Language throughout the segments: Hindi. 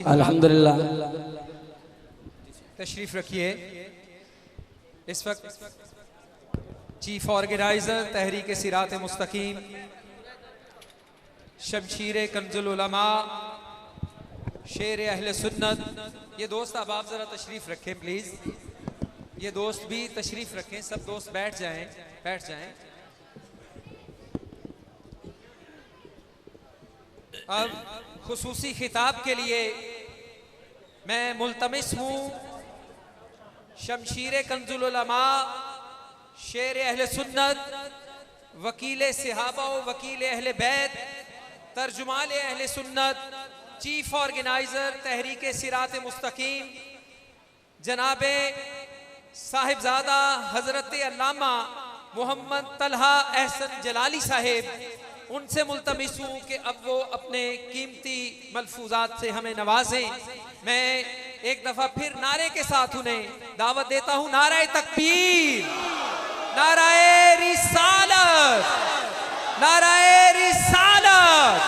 अल्हम्दुलिल्लाह। तशरीफ रखिए। इस वक्त चीफ ऑर्गेनाइजर तहरीक सिरात मुस्तकीम शमशीर कंजुल उलमा शेर अहले सुन्नत, ये दोस्त अब आप जरा तशरीफ रखें प्लीज। ये दोस्त भी तशरीफ रखें, सब दोस्त बैठ जाएं, बैठ जाएं। अब खुसूसी खिताब के लिए मैं मुल्तमिस हूँ शमशीर कंजुल उलमा शेर अहले सुन्नत वकील सहाबा वकील अहले बैत तर्जुमान अहले सुन्नत चीफ ऑर्गेनाइजर तहरीक सिरात मुस्तकीम जनाबे साहिबजादा हजरत अल्लामा मोहम्मद तलहा एहसन जलाली साहेब, उनसे मुल्तमिस हूँ कि अब वो अपने कीमती मलफूजात से हमें नवाजें। मैं एक दफा फिर नारे के साथ उन्हें दावत देता हूँ। नाराए तकबीर, नाराए रिसालत, नाराए रिसालत,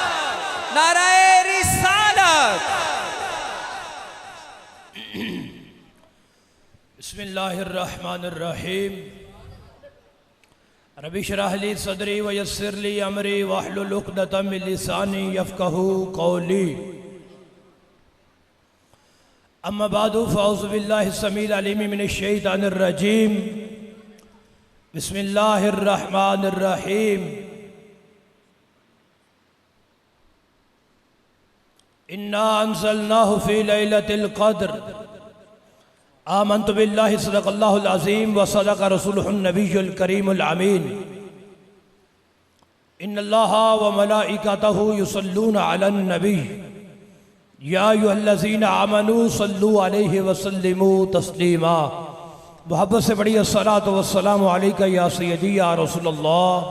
नाराए रिसालत। बिस्मिल्लाहिर्रहमानिर्रहीम। रब्बि श्रह ली सदरी व यस्सिर ली अमरी वहलुल उक़दतम मिन लिसानी यफ़क़हू क़ौली। अम्मा बादु फ़अऊज़ु बिल्लाहि समील अलीम मिनश शैतानिर रजीम। बिस्मिल्लाहिर्रहमानिर्रहीम। इन्ना अंज़लनाहु फ़ी लैलतिल क़द्र। आमन्तु बिल्लाहि सदक़ल्लाहुल अज़ीम व सदक़ रसूलुहुन नबियुल करीमुल अमीन। इन्नल्लाहा व मलाइकतहु युसल्लूना अलन नबी या अय्युहल्लज़ीना आमनू सल्लू अलैहि व सल्लिमू तस्लीमा। मोहब्बत से बड़ी अस्सलातु वस्सलामु अलैका या सय्यदी या रसूलल्लाह।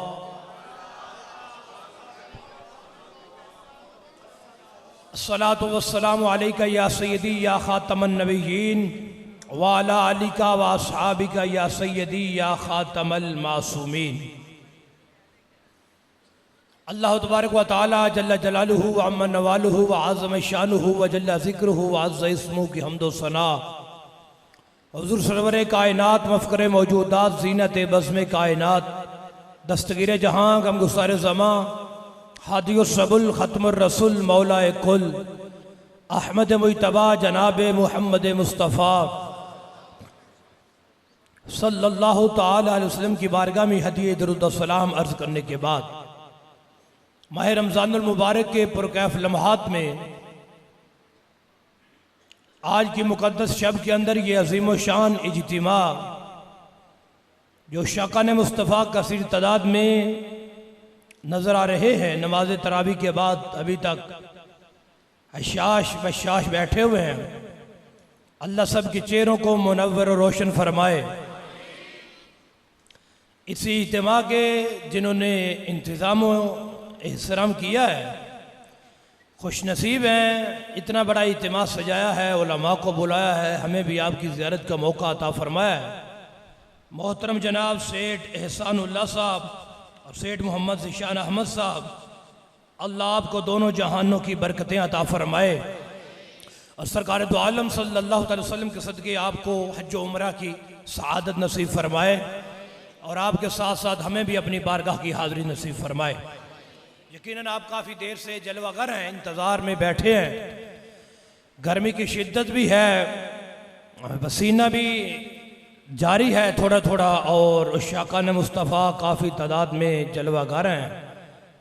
अस्सलातु वस्सलामु अलैका या सय्यदी या खातमन नबिय्यीन व अला आलिका व अस्हाबिका या सय्यदी या खातमल मासूमीन। अल्लाह तबारक व तआला जल्ल जलालुहु व अम्मा नवालुहु व आज़म शानुहु व जल्ल ज़िक्रुहु व अज़्ज़ इस्मुहु की हम्द व सना। हुज़ूर सरवर कायनात मफ़ख़रे मौजूदात ज़ीनत बज़्म कायनात दस्तगीर जहाँ गमगुसार ज़मां हादियुस सबुल ख़त्मुर रसूल मौलाए कुल अहमद मुज्तबा जनाब मुहम्मद मुस्तफ़ा सल्लल्लाहु ताला अलैहि वसल्लम की बारगाह में हदिये दुरूद व सलाम अर्ज़ करने के बाद माह रमज़ानुल मुबारक के पुरकैफ लम्हात में आज की मुक़द्दस शब के अंदर ये अज़ीम शान इज्तिमा जो शाकान मुस्तफ़ा कसीर तादाद में नज़र आ रहे हैं, नमाज तरावी के बाद अभी तक हशाश बशाश बैठे हुए हैं। अल्लाह सब के चेहरों को मुनव्वर और रोशन फरमाए। इसी इज्तिमा के जिन्होंने इंतज़ाम एहतराम किया है खुश नसीब हैं। इतना बड़ा इज्तिमा सजाया है, उलमा को बुलाया है, हमें भी आपकी ज़ियारत का मौका अता फरमाया है। मोहतरम जनाब सेठ एहसानुल्लाह साहब और सेठ मोहम्मद ज़ीशान अहमद साहब, अल्लाह आपको दोनों जहानों की बरकतें अता फरमाए और सरकार दो आलम सल्लल्लाहु अलैहि वसल्लम के सदक़े आपको हज व उम्रा की सआदत नसीब फरमाए और आपके साथ साथ हमें भी अपनी बारगाह की हाज़िरी नसीब फरमाए। यकीनन आप काफ़ी देर से जलवागर हैं, इंतज़ार में बैठे हैं। गर्मी की शिद्दत भी है, पसीना भी जारी है थोड़ा थोड़ा और उस शाकान मुस्तफ़ा काफ़ी तादाद में जलवागर हैं।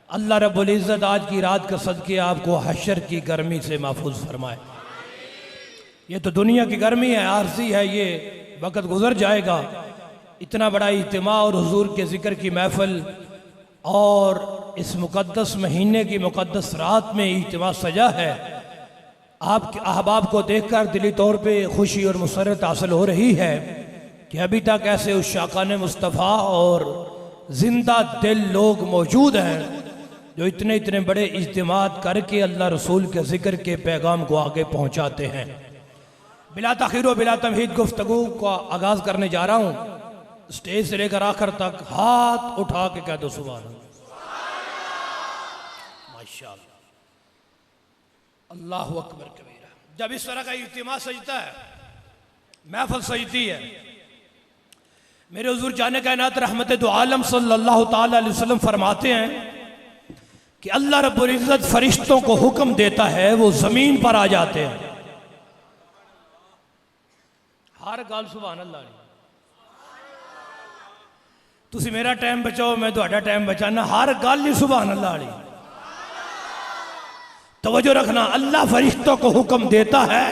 अल्लाह रब्बुल इज़्ज़त आज की रात के सदक़े आपको हशर की गर्मी से महफूज फरमाए। ये तो दुनिया की गर्मी है, आरज़ी है, ये वक़्त गुज़र जाएगा। इतना बड़ा इज्तिमा और हुज़ूर के ज़िक्र की महफ़िल और इस मुक़द्दस महीने की मुक़द्दस रात में इज्तिमा सजा है। आपके अहबाब को देखकर दिली तौर पे खुशी और मुसर्रत हासिल हो रही है कि अभी तक ऐसे उस शाकान मुस्तफ़ा और ज़िंदा दिल लोग मौजूद हैं जो इतने इतने बड़े इज्तिमात करके अल्लाह रसूल के ज़िक्र के पैगाम को आगे पहुँचाते हैं। बिला तख़ीर व बिला तमहीद गुफ्तगू का आगाज़ करने जा रहा हूँ। स्टेज से लेकर आखिर तक हाथ उठा के कह दो सुभान अल्लाह, माशाअल्लाह, अल्लाहु अकबर कबीरा। जब इस तरह का इज्तिमा सजता है, महफिल सजती है, मेरे हुजूर जाने कायनात रहमत दो आलम सल्लल्लाहु ताला अलैहि वसल्लम फरमाते हैं कि अल्लाह रब्बुल इज्जत फरिश्तों को हुक्म देता है, वो जमीन पर आ जाते हैं। हर गल सुभान अल्लाह। तुसी मेरा टाइम बचाओ, मैं तुहाडा टाइम बचाना, हर गल ही सुभान अल्लाह वाली। तवज्जो रखना, अल्लाह फरिश्तों को हुक्म देता है,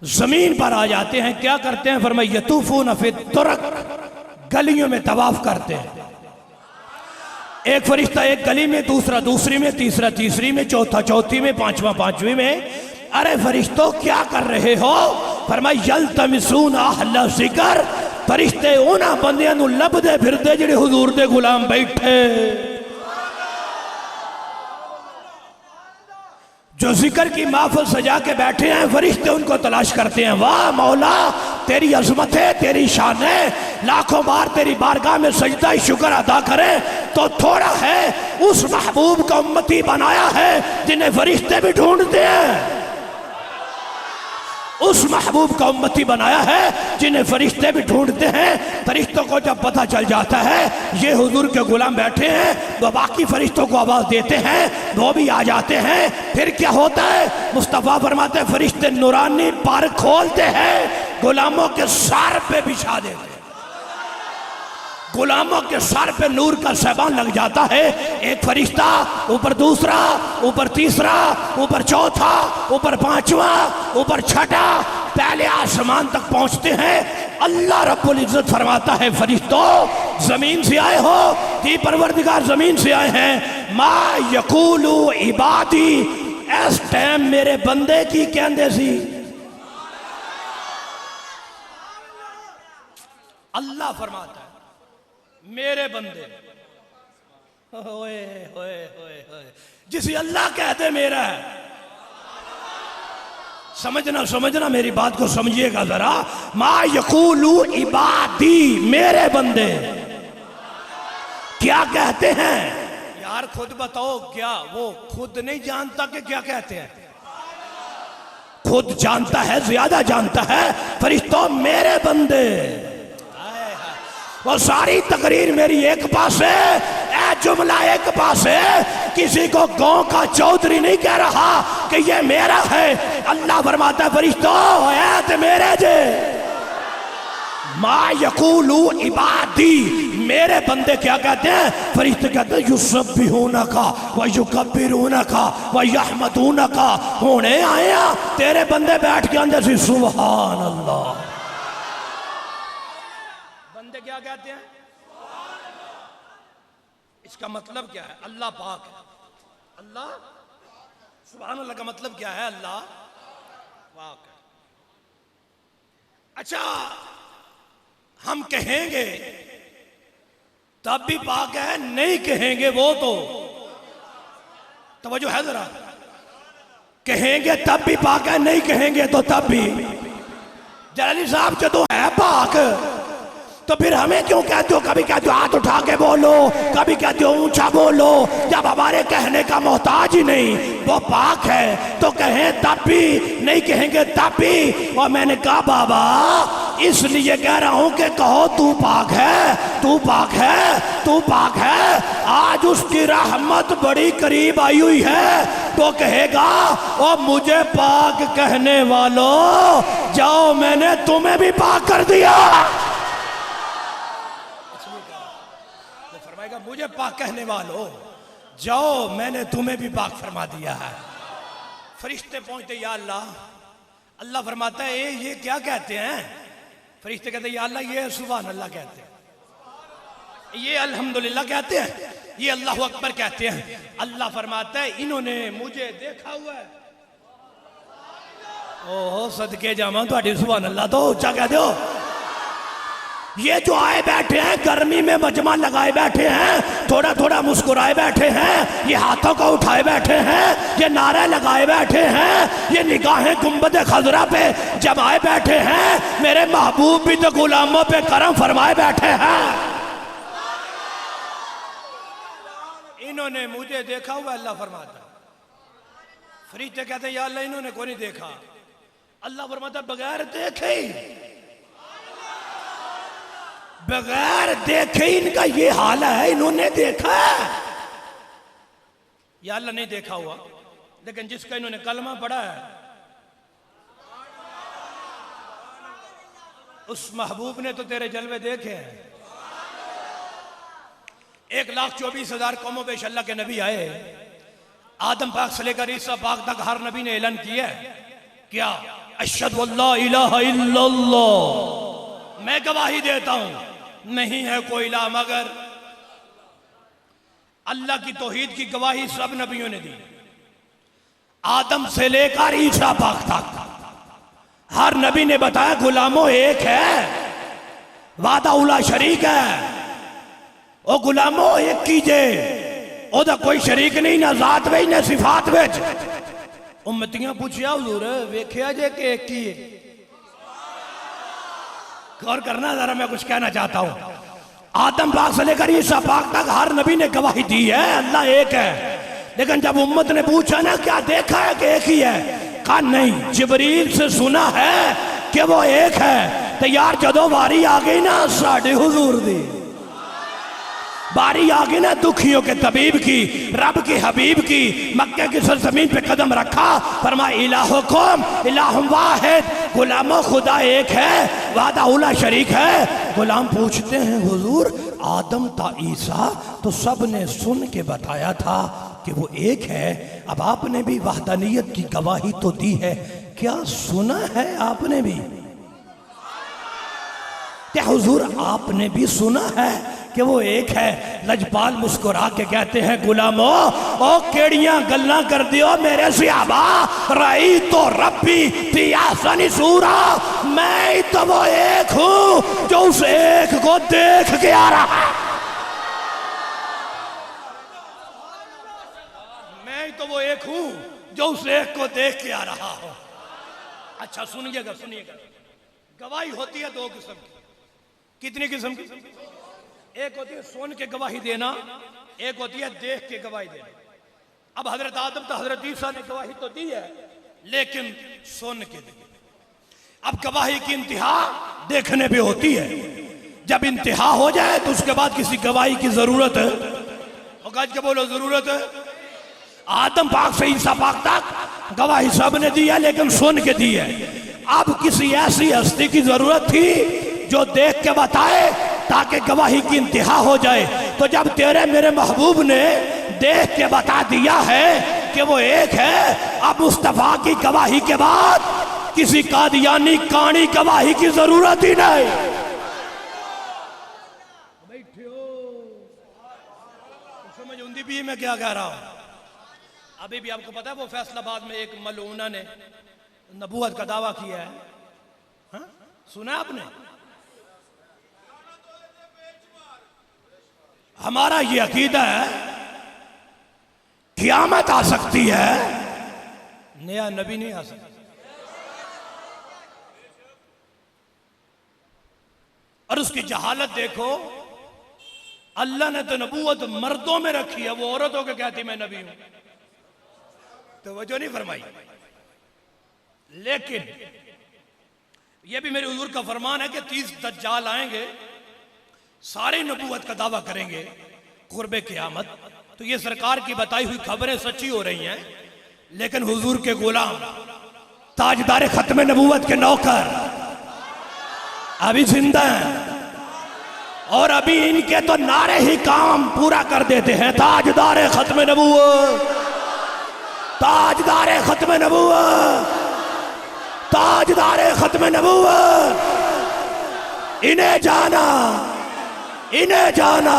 जमीन पर आ जाते हैं। क्या करते हैं? फरमाया यतूफून फी तुरक, गलियों में तवाफ करते हैं। एक फरिश्ता एक गली में, दूसरा दूसरी में, तीसरा तीसरी में, चौथा चौथी में, पांचवा पांचवी में। अरे फरिश्तों क्या कर रहे हो? फरमाया यल्तमिसून अहला ज़िक्र, फरिश्ते उन्हां बंदियां नूं लभदे फिरदे जिहड़े हुजूर दे गुलाम बैठे, जो जिक्र की महफिल सजा के बैठे हैं। फरिश्ते उनको तलाश करते हैं। वाह मौला, तेरी अजमत है, तेरी शान है, लाखों बार तेरी बारगाह में सजदा शुक्र अदा करें तो थोड़ा है। उस महबूब का उम्मती बनाया है जिन्हें फरिश्ते भी ढूंढते हैं। उस महबूब का उम्मती बनाया है जिन्हें फरिश्ते भी ढूंढते हैं। फरिश्तों को जब पता चल जाता है ये हुजूर के गुलाम बैठे हैं, तो बाकी फरिश्तों को आवाज देते हैं, वो भी आ जाते हैं। फिर क्या होता है? मुस्तफ़ा फरमाते हैं फरिश्ते नूरानी पर खोलते हैं, गुलामों के सर पे बिछा देते हैं। गुलामों के सर पे नूर का सामान लग जाता है। एक फरिश्ता, ऊपर दूसरा, ऊपर तीसरा, ऊपर चौथा, ऊपर पांचवा, ऊपर छठा, पहले आसमान तक पहुंचते हैं। अल्लाह रब्बुल इज्जत फरमाता है फरिश्तों जमीन से आए हो कि परवरदिगार जमीन से आए हैं। मा यकूलु इबादी, इस टाइम मेरे बंदे की कहंदे सी। अल्लाह फरमाता है मेरे बंदे, होए होए होए होए, जिसे अल्लाह कहते मेरा है। समझना समझना, मेरी बात को समझिएगा जरा। मा यकूलु इबादी, मेरे बंदे क्या कहते हैं? यार खुद बताओ, क्या वो खुद नहीं जानता कि क्या कहते हैं? खुद जानता है, ज्यादा जानता है। फरिश्तों मेरे बंदे, वो सारी तकरीर मेरी एक पास है, जुमला एक पास है। किसी को गांव का चौधरी नहीं कह रहा कि ये मेरा है। अल्लाह फरमाता है फरिश्तों ऐ मेरे जे। मा यकूलु इबादी, मेरे बंदे क्या कहते हैं? फरिश्ते कहते हैं युसब्बिहूनका व युकब्बिरूनका व यहमदूनका। होने आया तेरे बंदे बैठ के अंदर से सुभान अल्लाह। बंदे क्या कहते हैं? इसका मतलब क्या है? अल्लाह पाक है। अल्लाह सुभान अल्लाह का मतलब क्या है? अल्लाह पाक है। अच्छा, हम कहेंगे तब भी पाक है, नहीं कहेंगे वो तो तवज्जो है जरा। कहेंगे तब भी पाक है, नहीं कहेंगे तो तब भी। जलाली साहब जो तो है पाक, तो फिर हमें क्यों कहते हो? कभी कहते हो हाथ उठा के बोलो, कभी कहते हो ऊंचा बोलो, जब हमारे कहने का मोहताज ही नहीं। वो पाक है तो कहें तब भी, नहीं कहेंगे तब भी। और मैंने कहा बाबा इसलिए कह रहा हूं कि कहो तू पाक है, तू पाक है, तू पाक है। आज उसकी रहमत बड़ी करीब आई हुई है तो कहेगा ओ मुझे पाक कहने वालों जाओ, मैंने तुम्हें भी पाक कर दिया। मुझे पाक कहने वालों जाओ, मैंने तुम्हें भी पाक फरमा दिया है। फरिश्ते पहुंचते या अल्लाह, अल्लाह फरमाता है ये क्या कहते हैं? फरिश्ते कहते हैं या अल्लाह ये सुभान अल्लाह कहते हैं, ये अल्हम्दुलिल्लाह कहते हैं, ये अल्लाह अकबर कहते हैं। अल्लाह फरमाता है इन्होंने मुझे देखा हुआ है। ओहो सदके जावा तुहाडी सुभान अल्लाह तो ऊंचा कह दो। ये जो आए बैठे हैं गर्मी में मजमा लगाए बैठे हैं, थोड़ा थोड़ा मुस्कुराए बैठे हैं, ये हाथों को उठाए बैठे हैं, ये नारे लगाए बैठे हैं, ये निगाहें गुंबद खजरा पे जमाए बैठे हैं। मेरे महबूब भी तो गुलामों पे करम फरमाए बैठे हैं। इन्होंने मुझे देखा हुआ, अल्लाह फरमाता। फरिश्ते कहते हैं या अल्लाह इन्होंने कोई नहीं देखा। अल्लाह फरमाता बगैर देखे ही, बगैर देखे इनका ये हाल है, इन्होंने देखा है। या अल्लाह नहीं देखा हुआ, लेकिन जिसका इन्होंने कलमा पढ़ा है उस महबूब ने तो तेरे जलवे देखे हैं। 1,24,000 कौमों पेश अल्लाह के नबी आए, आदम पाक से लेकर ईसा पाक तक हर नबी ने ऐलान किया क्या, अशहदु अल्ला इलाहा इल्लल्लाह, मैं गवाही देता हूं नहीं है कोई इलाह मगर अल्लाह की तौहीद की गवाही सब नबियों ने दी। आदम से लेकर ईसा पाक तक हर नबी ने बताया गुलामों एक है, वादा उला शरीक है, ओ गुलामों एक कीजे, ओदा कोई शरीक नहीं ना जात विच ना सिफात विच। उम्मतियां पूछिया हुजूर वेख्या जे कि एक ही है? गौर करना जरा, मैं कुछ कहना चाहता हूं। आदम पाक से लेकर ईसा पाक तक हर नबी ने गवाही दी है अल्लाह एक है, लेकिन जब उम्मत ने पूछा ना क्या देखा है कि एक ही है, कहा नहीं, जिबरील से सुना है कि वो एक है। तो यार जदों वारी आ गई ना साडे हुजूर दी, बारी आ गई ना दुखियों के तबीब की, रब के हबीब की, मक्के की सरजमीन पे कदम रखा, फरमा इलाहुकुम इलाहुम वाहिद, गुलामों खुदा एक है, वादा उला शरीक है। गुलाम पूछते हैं हुजूर आदम ता ईसा तो सब ने सुन के बताया था कि वो एक है, अब आपने भी वहदानियत की गवाही तो दी है, क्या सुना है आपने भी? क्या हुजूर आपने भी सुना है कि वो एक है? लजपाल मुस्कुरा के कहते हैं गुलामो ओ केड़ियां गल्लां कर दियो मेरे सहाबा, रई तो रब्बी तियासनी सूरा, मैं तो वो एक हूं जो उस एक को देख के आ रहा, मैं तो वो एक हूं जो उस एक को देख के आ रहा हूं। अच्छा सुनिएगा सुनिएगा, गवाही होती है दो किस्म की। कितनी किस्म की? एक होती है सुन के गवाही देना, एक होती है देख के गवाही देना। अब हजरत आदम तो हजरत ईसा ने गवाही तो दी है, लेकिन सुन के दी। अब गवाही की इंतहा देखने पे होती है, जब इंतहा हो जाए तो उसके बाद किसी गवाही की जरूरत है। और गज के बोलो जरूरत है। आदम पाक से ईसा पाक तक गवाही सब ने दी है, लेकिन सुन के दी है। अब किसी ऐसी हस्ती की जरूरत थी जो देख के बताए ताकि गवाही की इंतहा हो जाए। तो जब तेरे मेरे महबूब ने देख के बता दिया है कि वो एक है, अब मुस्तफा की गवाही के बाद किसी कादियानी कानी गवाही की जरूरत ही नहीं। बैठे हो समझ उन्दी भी मैं क्या कह रहा हूं। अभी भी आपको पता है वो फैसलाबाद में एक मलूना ने नबूवत का दावा किया है, हा? सुना आपने? हमारा ये अकीदा है क़यामत आ सकती है, नया नबी नहीं आ सकता। और उसकी जहालत देखो, अल्लाह ने तो नबूवत मर्दों में रखी है, वो औरतों के कहती मैं नबी हूं, तो वजह नहीं फरमाई। लेकिन यह भी मेरे हुजूर का फरमान है कि 30 दज्जाल आएंगे, सारे नबूवत का दावा करेंगे कुर्बे क़यामत। तो ये सरकार की बताई हुई खबरें सच्ची हो रही हैं, लेकिन हुजूर के गुलाम ताजदार खत्म नबूवत के नौकर अभी जिंदा हैं, और अभी इनके तो नारे ही काम पूरा कर देते हैं। ताजदार खत्म नबूवत, ताजदार खत्म नबूवत, ताजदार खत्म नबूवत, इन्हें जाना, इन्हें जाना,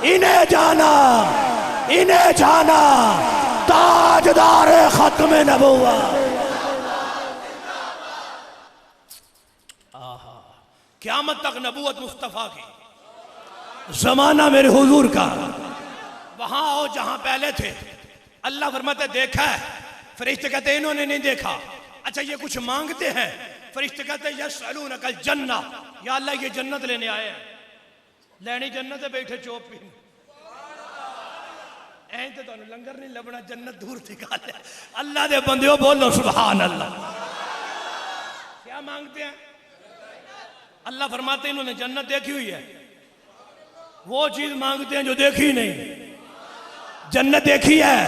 इन्हें जाना, इन्हें जाना, ताजदार खत्म नबूवत। क़यामत तक नबूवत मुस्तफ़ा की, जमाना मेरे हुजूर का। वहां आओ जहां पहले थे। अल्लाह फरमाते देखा है, फरिश्ते कहते इन्होंने नहीं देखा। अच्छा ये कुछ मांगते हैं, फरिश्ते कहते यसअलूनकल जन्ना, या अल्लाह ये जन्नत लेने आए हैं। लेनी जन्नत है, बैठे चोप पी। ऐ तो तुहानू लंगर नहीं लभना, जन्नत दूर थी गल है। अल्लाह दे बंदियों बोलो सुभान अल्लाह। क्या मांगते हैं? अल्लाह फरमाते हैं इन्होंने जन्नत देखी हुई है, वो चीज मांगते हैं जो देखी नहीं। जन्नत देखी है,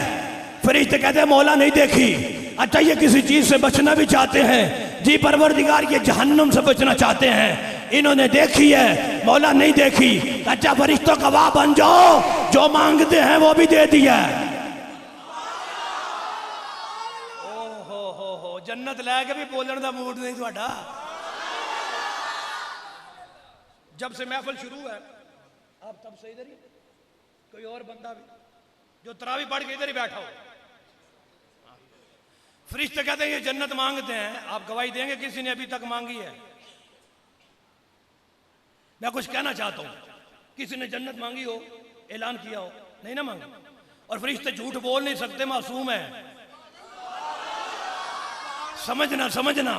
फरिश्ते कहते हैं मौला नहीं देखी। अच्छा ये किसी चीज से बचना भी चाहते हैं, जी परवरदिगार ये जहन्नुम से बचना चाहते हैं, इन्होंने देखी है मौला नहीं देखी। अच्छा फरिश्तों गवाह बन जाओ, जो मांगते हैं वो भी दे दिया। हो जन्नत लैके भी बोलने का मूड नहीं थोड़ा। जब से महफिल शुरू है आप तब से इधर ही, कोई और बंदा भी जो तरावी पढ़ के इधर ही बैठा हो। फरिश्ते कहते हैं ये जन्नत मांगते हैं, आप गवाही देंगे किसी ने अभी तक मांगी है? मैं कुछ कहना चाहता हूं, किसी ने जन्नत मांगी हो, ऐलान किया हो? नहीं ना मांगी। और फरिश्ते झूठ बोल नहीं सकते, मासूम है। समझना समझना,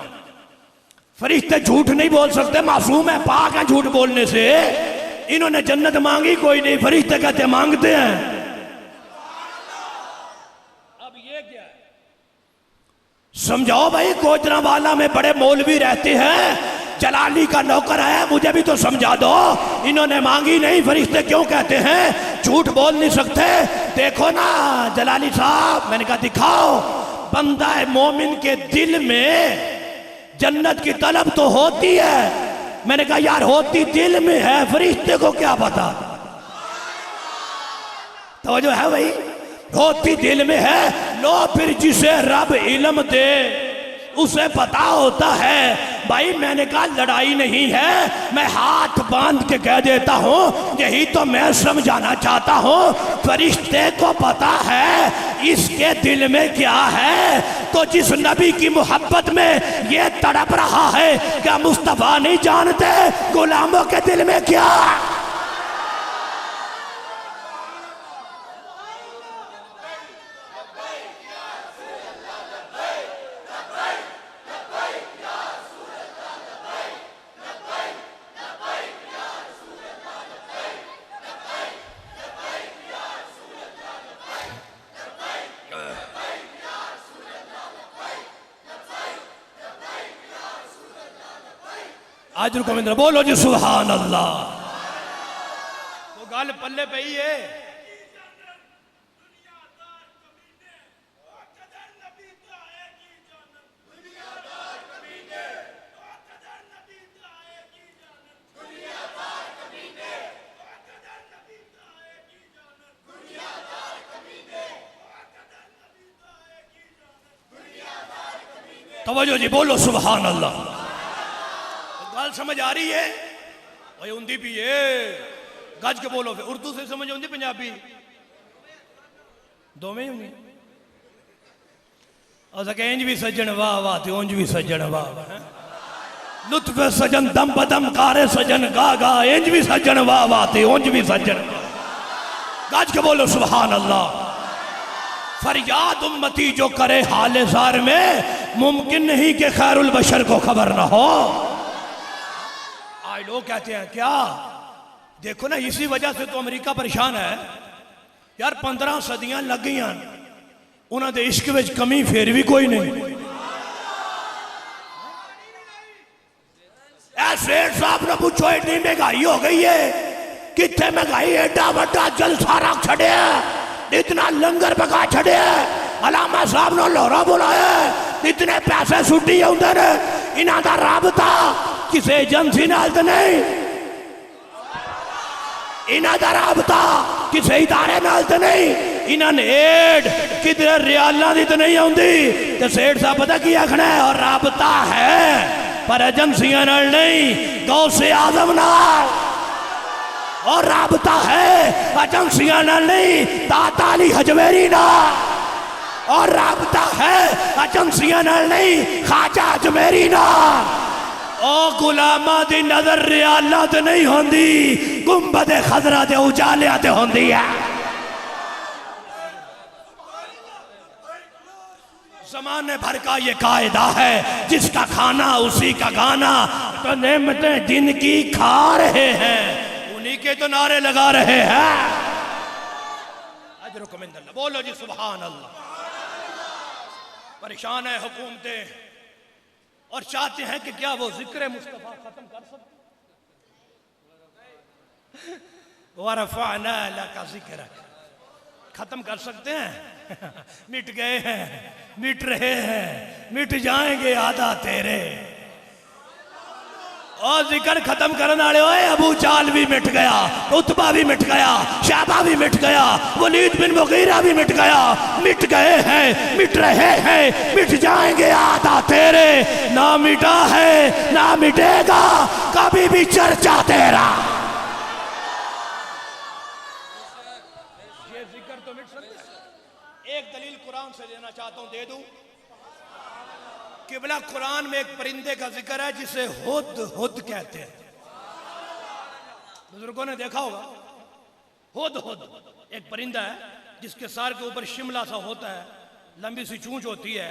फरिश्ते झूठ नहीं बोल सकते, मासूम है, पाक है झूठ बोलने से। इन्होंने जन्नत मांगी कोई नहीं, फरिश्ते कहते मांगते हैं। अब ये क्या है समझाओ भाई। कोजरावाला में बड़े मौलवी रहते हैं, जलाली का नौकर है, मुझे भी तो समझा दो। इन्होंने मांगी नहीं, फरिश्ते क्यों कहते हैं झूठ बोल नहीं सकते? देखो ना जलाली साहब, मैंने कहा दिखाओ। बंदा मोमिन के दिल में जन्नत की तलब तो होती है। मैंने कहा यार होती दिल में है, फरिश्ते को क्या पता। तो जो है भाई, होती दिल में है। लो फिर जिसे रब इल्म दे उसे पता होता है। भाई मैंने कहा लड़ाई नहीं है, मैं हाथ बांध के कह देता हूं, यही तो मैं समझाना चाहता हूं। फरिश्ते को पता है इसके दिल में क्या है। तो जिस नबी की मोहब्बत में ये तड़प रहा है, क्या मुस्तफा नहीं जानते गुलामों के दिल में क्या? आज रुको मिंद्र बोलो जी सुभान अल्लाह। तो गल पल्ले पई है। तवज्जो जी बोलो सुभान अल्लाह। गल समझ आ रही है भाई? उन्दी भी है, गज के बोलो। फिर उर्दू से समझ आती, पंजाबी दोवें ही होंगी। इंज भी सज्जन वाह वाह ते उंज भी सज्जन वाह वाह। लुत्फ सजन दम बदम कारे सजन गा गा, इंज भी सज्जन वाह वाह ते उंज भी सज्जन। गज के बोलो सुभान अल्लाह। फरियाद उम्मती जो करे हाले ज़ार में, मुमकिन नहीं कि खैरुल बशर को खबर ना हो। आज लोग कहते हैं क्या, देखो ना इसी वजह से तो अमेरिका परेशान है यार। 15 सदियां लग गई, उन्होंने इश्क में कमी फिर भी कोई नहीं। सेठ साहब ने पूछो इतनी महंगाई हो गई है, कितने महंगाई, एडा बड़ा जलसा रख छड़े, इतना लंगर पका छड़े, अलामा साहब ने लाहौरा बुलाया, इतने पैसे सुट्टी आते ने। इन्हों का राबता किसी एजेंसी नाल तो नहीं, इन्हों का राबता किसी इदारे नाल तो नहीं, इन्होंने एड किधर रियालों की तो नहीं आती। तो सेठ साहब पता की आखना है, और राबता है पर एजेंसियां नाल नहीं, गौसे आजम नाल। और राबता है एजेंसियां नाल नहीं, दाता अली हजवेरी नाल। और राबता है एजेंसियां नाल नहीं, ख्वाजा अजमेरी नाल। ओ गुलामा दी नजर रियाला ते नहीं होंदी, गुंबद खजरा दे उजालिया ते होंदी है। जमाने भर का ये कायदा है, जिसका खाना उसी का गाना। तो नेमतें जिनकी खा रहे हैं, उन्हीं के तो नारे लगा रहे हैं। हाजिरुकुम इंदल्लाह। बोलो जी सुभान अल्लाह। परेशान है हुकूमतें और चाहते हैं कि क्या वो जिक्र मुस्तफा खत्म कर सकते, वरफ़अना लका ज़िक्रक खत्म कर सकते हैं? मिट गए हैं, मिट रहे हैं, मिट जाएंगे आधा तेरे। और जिक्र खत्म करने वाले ओए अबू जाल भी मिट गया, उतबा भी मिट गया, शाबा भी मिट गया, वलीद बिन मुगीरा भी मिट गया। मिट गए हैं, मिट रहे हैं, मिट जाएंगे आधा तेरे। ना मिटा है ना मिटेगा कभी भी चर्चा तेरा। ये जिक्र तो मिट सकता। एक दलील कुरान से देना चाहता हूं, दे दूं? किबला कुरान में एक परिंदे का जिक्र है जिसे हुद हुद कहते हैं। बुजुर्गों ने देखा होगा, हुद हुद एक परिंदा है जिसके सर के ऊपर शिमला सा होता है, लंबी सी चूंच होती है।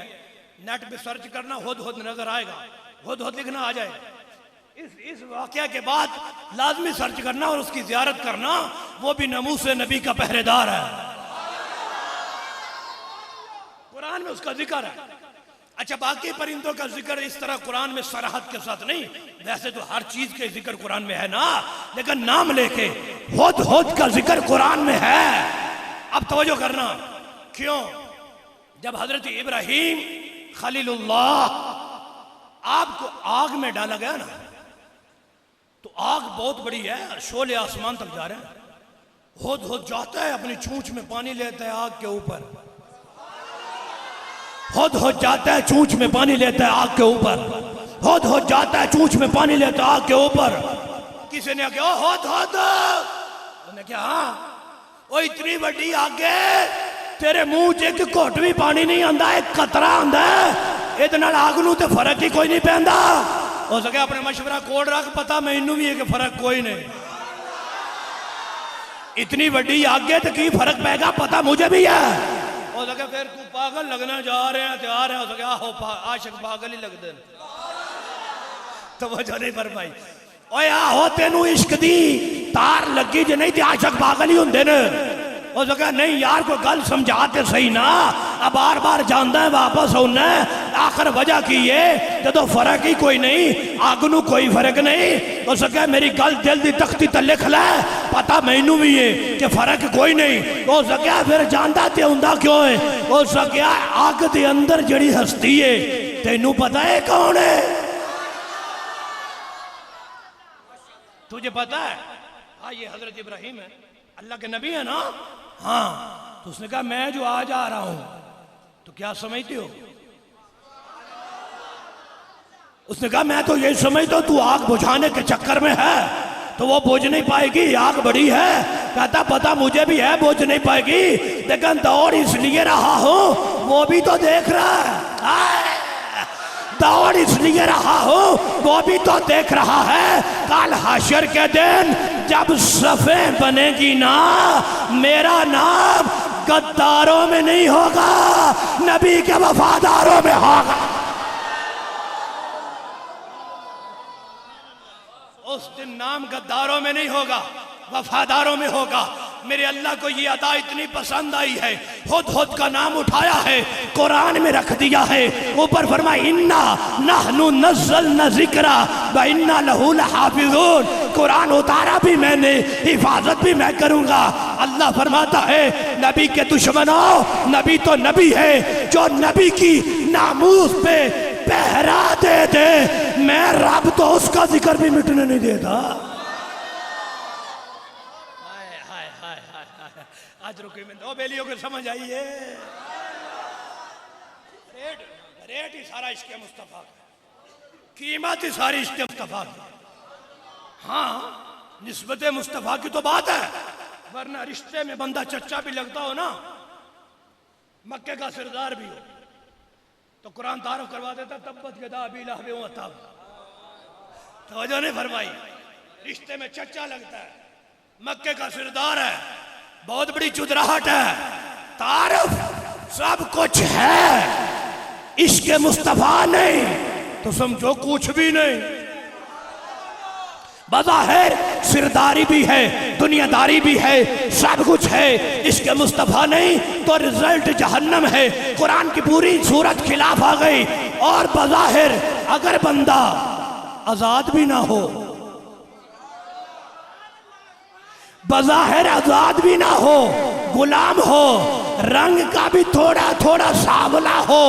नेट पे सर्च करना, हुद हुद नजर आएगा, हुद हुद लिखना आ जाएगा। इस वाकया के बाद लाजमी सर्च करना और उसकी जियारत करना। वो भी नमूसे नबी का पहरेदार है, कुरान में उसका जिक्र है। अच्छा, बाकी परिंदों का जिक्र इस तरह कुरान में सराहत के साथ नहीं, वैसे तो हर चीज के जिक्र कुरान में है ना, लेकिन नाम लेके हुद हुद का जिक्र कुरान में है। अब तवज्जो करना, क्यों? जब हजरत इब्राहिम खलीलुल्लाह आपको आग में डाला गया ना, तो आग बहुत बड़ी है, शोले आसमान तक जा रहे हैं। हुद हुद जाता है, अपनी चूंच में पानी लेता है आग के ऊपर। हुद हुद जाता है, चूंच में पानी लेता है आग के ऊपर। हुद हुद जाता है, चूंच में पानी लेता है आग के ऊपर। किसी ने कहा हुद हुद, उसने कहा हाँ। वो इतनी बड़ी आग है, तेरे मुंह च एक घुट भी पानी नहीं आंदा, एक कतरा आंदा है। इहदे नाल आग नूं ते फर्क ही कोई नहीं पैंदा। हो सके अपने मशवरा कोड रख, पता मैनू भी है कि फर्क कोई नहीं। इतनी बड़ी आग है तो की फर्क पैगा, पता मुझे भी है। हो सके फिर तू पागल लगना जा रहे हैं, तैयार है, हो सके आहो आशिक पागल ही लगते हैं। तो वजह नहीं फरमाई, ओए आहो तेनू इश्क दी तार लगी जे नहीं ते आशिक पागल ही होंदे ने। हो सके नहीं यार, कोई गल समझाते सही ना, अब बार बार जाना है वापस होना है। आखिर वजह की है जो फर्क ही कोई नहीं, आग नू कोई फर्क नहीं। हो सके मेरी गल दिल दी तख्ती ते लिख लै, पता मैनू भी है कि फर्क कोई नहीं। हो सके फिर जाना ते हुंदा क्यों है? हो सके आग दे अंदर जड़ी हस्ती है, तेनू पता है कौन है? तुझे पता है? हाँ, ये हजरत इब्राहिम है, अल्लाह के नबी है ना। हाँ, तो उसने कहा मैं जो आज आ रहा हूं, तो क्या समझते हो? उसने कहा मैं तो यही समझता हूं तू आग बुझाने के चक्कर में है, तो वो बुझ नहीं पाएगी, आग बड़ी है। कहता पता मुझे भी है बुझ नहीं पाएगी, लेकिन दौड़ इसलिए रहा हूं, वो भी तो देख रहा है। दौड़ इसलिए रहा हूं, वो भी तो देख रहा है। कल हशर के दिन जब सफे बनेगी ना, मेरा नाम गद्दारों में नहीं होगा, नबी के वफादारों में होगा। उस दिन नाम गद्दारों में नहीं होगा, वफादारों में होगा। मेरे अल्लाह को ये अदा इतनी पसंद आई है, खुद खुद का नाम उठाया है, कुरान में रख दिया है। ऊपर फरमाया इन्ना नहनु नज़्ज़लना ज़िक्रा व इन्ना लहू लहाफ़िज़ून। कुरान उतारा भी मैंने, हिफाजत भी मैं करूंगा। अल्लाह फरमाता है नबी के दुश्मनों, नबी तो नबी है, जो नबी की नामूस पे पहरा दे दे, मैं रब तो उसका जिक्र भी मिटने नहीं देता। आज रुके में दो बेलियों को समझ आइए, रेट ही सारा इश्क मुस्तफा का, कीमत ही सारी इश्क मुस्तफा की। हाँ, निस्बत मुस्तफा की तो बात है, वरना रिश्ते में बंदा चच्चा भी लगता हो ना, मक्के का सरदार भी हो, तो कुरान तारुफ करवा देता तब्बत यदा अबी लहब व तब। तवज्जो नहीं फरमाई, रिश्ते में चच्चा लगता है, मक्के का सरदार है, बहुत बड़ी चुदराहट है, तारुफ सब कुछ है, इश्क मुस्तफा नहीं तो समझो कुछ भी नहीं। बज़ाहिर सिरदारी भी है, दुनियादारी भी है, सब कुछ है, इसके मुस्तफ़ा नहीं तो रिजल्ट जहन्नम है। कुरान की पूरी सूरत खिलाफ आ गई। और बज़ाहिर अगर बंदा आजाद भी ना हो, बज़ाहिर आजाद भी ना हो, गुलाम हो, रंग का भी थोड़ा थोड़ा सावला हो,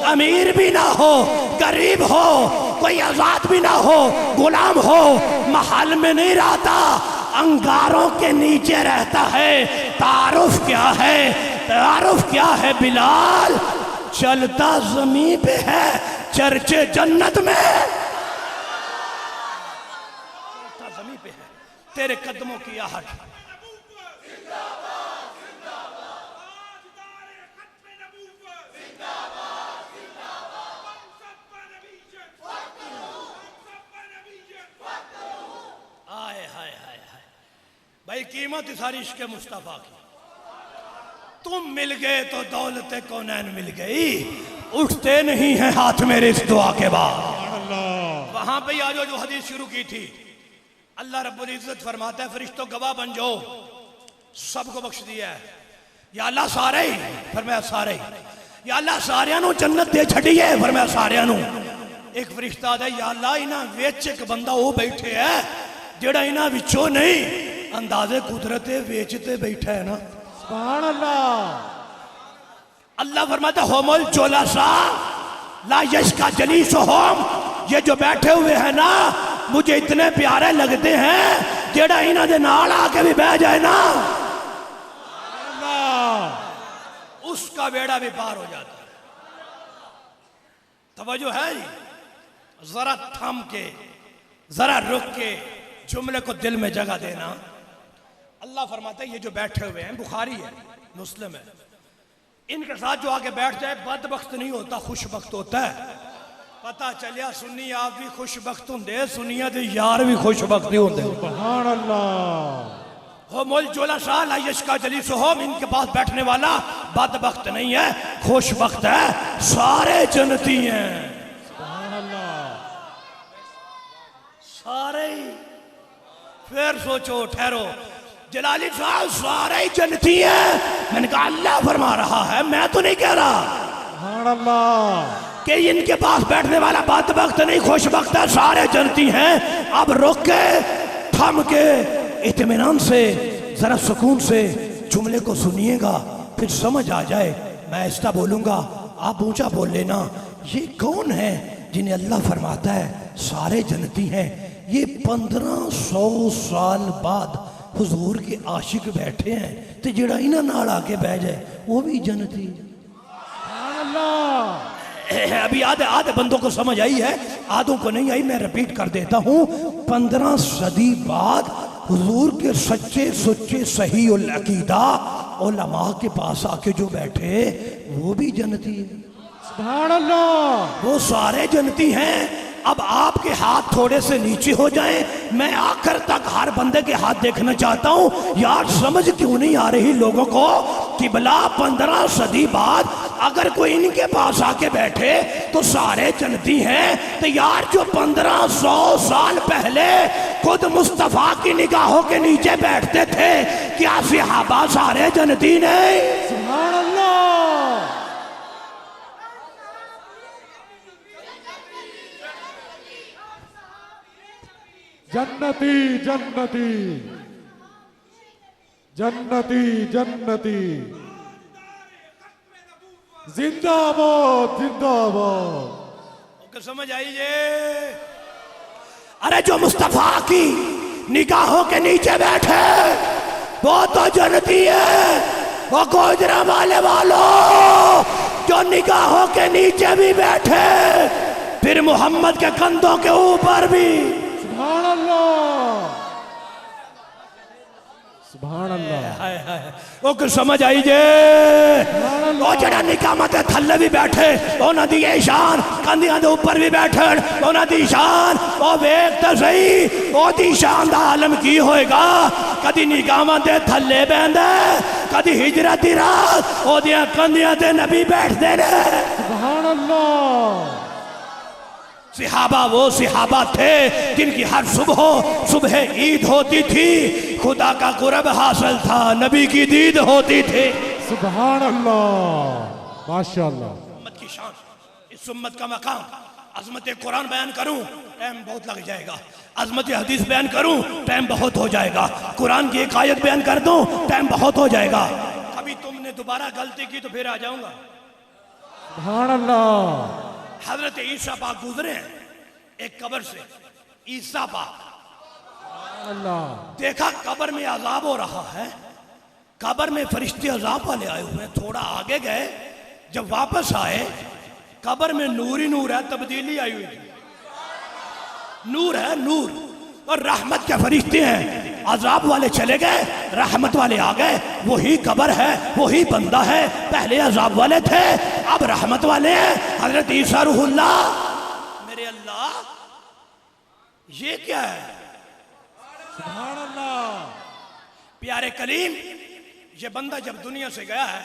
अमीर भी ना हो, गरीब हो, कोई आजाद भी ना हो, गुलाम हो, महल में नहीं रहता, अंगारों के नीचे रहता है। तारुफ क्या है, तारुफ क्या है बिलाल? चलता जमीन पे है, चर्चे जन्नत में। चलता जमीन पे है, तेरे कदमों की आहट। भाई कीमत सारी इश्क मुस्तफा की। तुम मिल गए तो दौलत कौनैन मिल गई, उठते नहीं है हाथ मेरे इस दुआ के बाद। वहां पे आज जो हदीस शुरू की थी, अल्लाह रब्बुल इज्जत फरमाता है फरिश्तों गवाह बन जाओ, सबको बख्श दिया है। या अल्लाह सारे ही, फरमाया सारे ही। या अल्लाह सारियां नू जन्नत दे छड़ी है, फरमाया सारियां नू। एक फरिश्ता आता है, या अल्लाह इन्हां विच एक बंदा वो बैठे है जेड़ा इन्हां विचों नहीं, अंदाजे कुदरत वेचते बैठा है ना। सुभान अल्लाह। अल्लाह फरमाता होमल जोलासा ला यश का जलीस होम, ये जो बैठे हुए हैं ना मुझे इतने प्यारे लगते हैं, जेड़ा इन्हां दे नाल आके भी बह जाए ना उसका बेड़ा भी पार हो जाता है। तवज्जो है जी? जरा थम के, जरा रुक के जुमले को दिल में जगह देना। अल्लाह फरमाता है ये जो बैठे हुए हैं, बुखारी है, मुस्लिम है, इनके साथ जो आके बैठ जाए बदबख्त नहीं होता, खुशबख्त होता है। पता चलिया सुन्नी आप भी खुशबख्त होंगे, सुनिया दे यार भी खुशबख्त नहीं होंगे। सुभान अल्लाह। हो मोल जोला शाह ला यशका जलीस होम, इनके पास बैठने वाला बदबख्त नहीं है, खुशबख्त है, सारे जन्नती हैं। सुभान अल्लाह। सारे। फिर सोचो, ठहरो, जलाली साहब सारे ही जन्नती हैं। मैंने कहा अल्लाह फरमा रहा है, मैं तो नहीं कह रहा। सुभान अल्लाह। कि इनके पास बैठने वाला बदबख्त नहीं, खुशबख्त है, सारे जन्नती हैं। अब रुक के, थम के, इत्मीनान से, जरा सुकून से जुमले को सुनिएगा, फिर समझ आ जाए। मैं ऐसा बोलूंगा, आप ऊंचा बोल लेना। ये कौन है जिन्हें अल्लाह फरमाता है सारे जन्नती हैं? ये 1500 साल बाद हुजूर के आशिक बैठे हैं, तो जेड़ा इन्हां नाल आके बह जाए वो भी जन्नती। अभी आधे बंदों को समझ आई है, आधों को नहीं आई। मैं रिपीट कर देता हूँ, 15 सदी बाद हुजूर के सच्चे सुच्चे सही उल अकीदा उलमा के पास आके जो बैठे वो भी जन्नती है। सुभान अल्लाह। वो सारे जन्नती हैं। अब आपके हाथ थोड़े से नीचे हो जाएं, मैं आखिर तक हर बंदे के हाथ देखना चाहता हूं। यार समझ क्यों नहीं आ रही लोगों को कि भला 15 सदी बाद अगर कोई इनके पास आके बैठे तो सारे जन्नती हैं, तो यार जो 1500 साल पहले खुद मुस्तफा की निगाहों के नीचे बैठते थे, क्या सहाबा सारे जन्नती नहीं? सुभान अल्लाह। जन्नती जन्नती जन्नती जन्नती, जिंदाबाद जिंदाबाद। समझ आई ये? अरे जो मुस्तफा की निगाहों के नीचे बैठे वो तो जन्नती है। वो गोजरा वाले वालों जो निगाहों के नीचे भी बैठे, फिर मोहम्मद के कंधों के ऊपर भी। सुभान अल्लाह सुभान अल्लाह। वो कुछ समझ आई जे? वो जड़ा निकामत थल्ले भी बैठे, उन्हां दी शान, कंधियां दे ऊपर भी बैठे, उन्हां दी शान, वो वेख तो सही ओदी शान दा आलम की होएगा। कदी निकामत दे थल्ले बैठे, कदी हिजरत दी रात ओदियां कंधियां ते नबी बैठदे ने। सुभान अल्लाह सिहाबा वो सिहाबा थे जिनकी हर सुबह ईद होती थी, खुदा का कुर्ब हासिल था, नबी की दीद होती थी। सुभान अल्लाह, माशाअल्लाह। उम्मत की शान, इस उम्मत का मकाम, अजमत कुरान बयान करूं टाइम बहुत लग जाएगा, अजमत हदीस बयान करूं टाइम बहुत हो जाएगा, कुरान की एक आयत बयान कर दूं टाइम बहुत हो जाएगा। कभी तुमने दोबारा गलती की तो फिर आ जाऊंगा। सुभान अल्लाह। हजरत ईसा पाक गुजरे हैं एक कब्र से, ईसा पाक, अल्लाह। देखा कब्र में अजाब हो रहा है, कब्र में फरिश्ते अजाब वाले आए हुए हैं। थोड़ा आगे गए, जब वापस आए कब्र में नूर ही नूर है, तब्दीली आई हुई थी, नूर है नूर, और रहमत के फरिश्ते हैं। अजाब वाले चले गए, रहमत वाले आ गए, वही कब्र है, वही बंदा है, पहले अजाब वाले थे अब रहमत वाले हैं। हजरत ईसा रूहुल्लाह, मेरे अल्लाह ये क्या है? सुभान अल्लाह। प्यारे कलीम, ये बंदा जब दुनिया से गया है,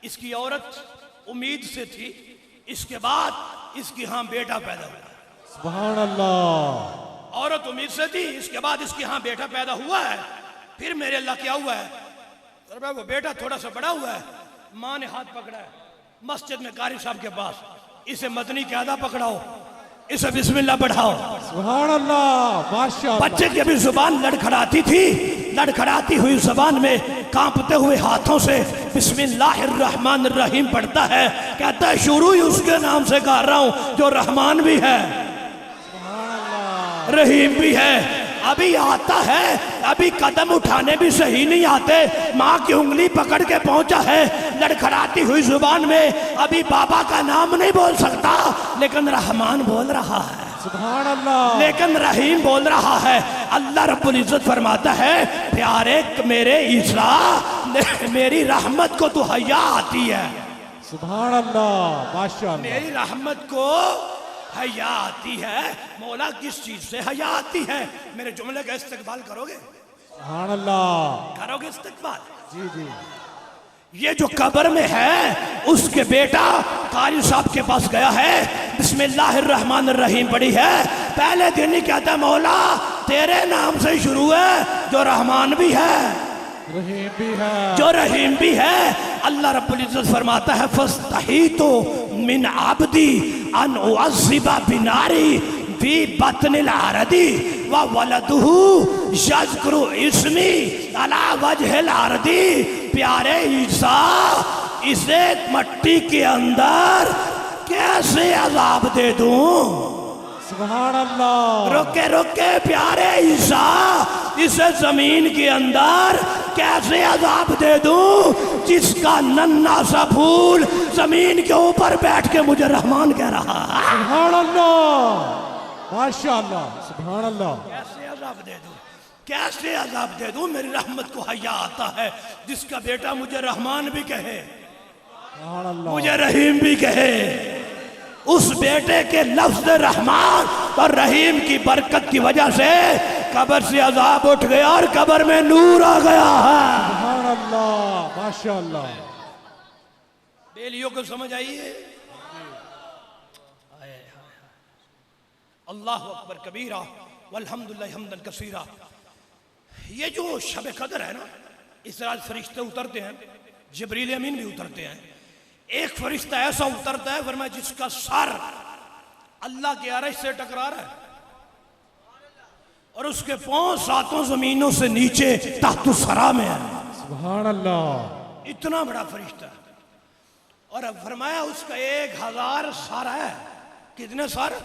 इसकी औरत उम्मीद से थी, इसके बाद इसकी यहाँ बेटा पैदा हुआ। सुभान अल्लाह। औरत उम्मीद से थी, इसके बाद इसके यहाँ बेटा पैदा हुआ है। फिर मेरे अल्लाह क्या हुआ है? अरे वो बेटा थोड़ा सा बड़ा हुआ है, माँ ने हाथ पकड़ा है मस्जिद में कारी साहब के पास, इसे मदनी क़यादा पकड़ाओ, इसे बिस्मिल्लाह पढ़ाओ। सुभान अल्लाह, माशाअल्लाह। बच्चे की अभी जुबान लड़खड़ाती थी, लड़खड़ाती हुई जुबान में कांपते हुए हाथों से बिस्मिल्लाहिर्रहमानिर्रहीम पढ़ता है, कहता है शुरू ही उसके नाम से कर रहा हूं जो रहमान भी है, रहीम भी है। अभी आता है, अभी कदम उठाने भी सही नहीं आते, माँ की उंगली पकड़ के पहुंचा है लड़खड़ाती हुई जुबान में, अभी बाबा का नाम नहीं बोल सकता, लेकिन रहमान बोल रहा है, सुभान अल्लाह, लेकिन रहीम बोल रहा है। अल्लाह रब्बुल इज्जत फरमाता है, प्यारे मेरे ईसा, मेरी रहमत को तो हया आती है। सुभान अल्लाह, माशाअल्लाह। मेरी रहमत को हया आती है। मौला किस चीज से हया आती है? मेरे जुमले का इस्तेकबाल करोगे? सुभान अल्लाह। करोगे इस्तेकबाल? जी जी। ये जो कब्र में है, उसके बेटा कारी साहब के पास गया है, बिस्मिल्लाहिर्रहमानिर्रहीम पढ़ी है, पहले दिन ही कहता है मौला तेरे नाम से शुरू है जो रहमान भी है, रहीम भी है, जो रहीम भी है। अल्लाह रब्बुल इज्जत फरमाता है, फस्तहीतु मिन अब्दी अन उअज़्ज़िबा बिनारी फी बत्निल अरदी व वलदुहु यज़कुरु इस्मी अला वजहिल अरदी। प्यारे ईसा, इसे मट्टी के अंदर कैसे अजाब दे दूं? सुभान अल्लाह। रुके रुके प्यारे ईसा, इसे जमीन के अंदर कैसे अजाब दे दूं जिसका नन्हा सा फूल जमीन के ऊपर बैठ के मुझे रहमान कह रहा है। सुभान अल्लाह, माशाअल्लाह, सुभान अल्लाह। कैसे अजाब दे दूं, कैसे अजाब दे दूं? मेरी रहमत को हया आता है, जिसका बेटा मुझे रहमान भी कहे, सुभान अल्लाह, मुझे रहीम भी कहे। उस बेटे के लफ्ज रहमान और रहीम की बरकत की वजह से कब्र से अजाब उठ गया और कब्र में नूर आ गया है। सुभान अल्लाह, माशाअल्लाह। बेलियों को समझ आइए। अल्लाह अकबर कबीरा वल्हम्दुलिल्लाहि हम्दन कसीरा। ये जो शब कदर है ना, इस रात फरिश्ते उतरते हैं, जिब्रील अमीन भी उतरते हैं। एक फरिश्ता ऐसा उतरता है फरमाया जिसका सर अल्लाह के अर्श से टकरा रहा है और उसके पांव सातों जमीनों से नीचे तहतु सरा में है। सुभान अल्लाह। इतना बड़ा फरिश्ता। और अब फरमाया उसका 1000 सर है। कितने सर?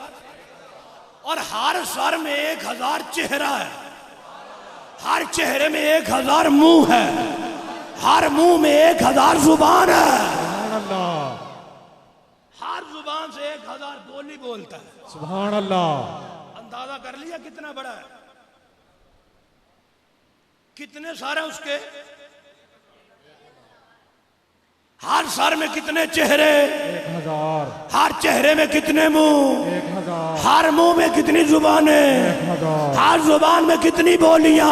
और हर सर में 1000 चेहरा है, हर चेहरे में 1000 मुंह है, हर मुंह में 1000 जुबान है, हर जुबान से 1000 बोली बोलता है। सुभान अल्लाह। अंदाजा कर लिया कितना बड़ा है? कितने सारे उसके? हर सर में कितने चेहरे? 1000। हर चेहरे में कितने मुंह? 1000। हर मुंह में कितनी जुबानें? 1000। हर जुबान में कितनी बोलियां?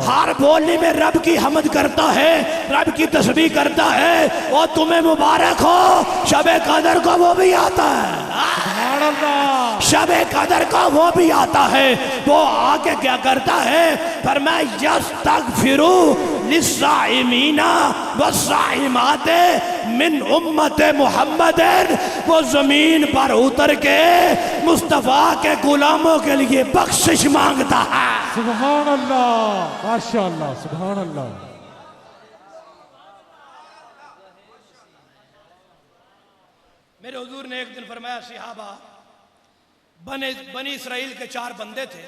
हर बोली में रब की हमद करता है, रब की तस्बीह करता है। और तुम्हें मुबारक हो, शबे कदर को वो भी आता है। सुभान अल्लाह। शब कदर का वो भी आता है, वो आके क्या करता है, फरमाया यस्तगफिरू लिस्साइमीना वस्साइमाते मिन उम्मत मुहम्मदिन, वो जमीन पर उतर के मुस्तफा के गुलामों के लिए बख्शिश मांगता है। सुभान अल्लाह, माशाअल्लाह, सुभान अल्लाह। मेरे हुजूर ने एक दिन फरमाया, सहाबा बनी इसराइल के 4 बंदे थे,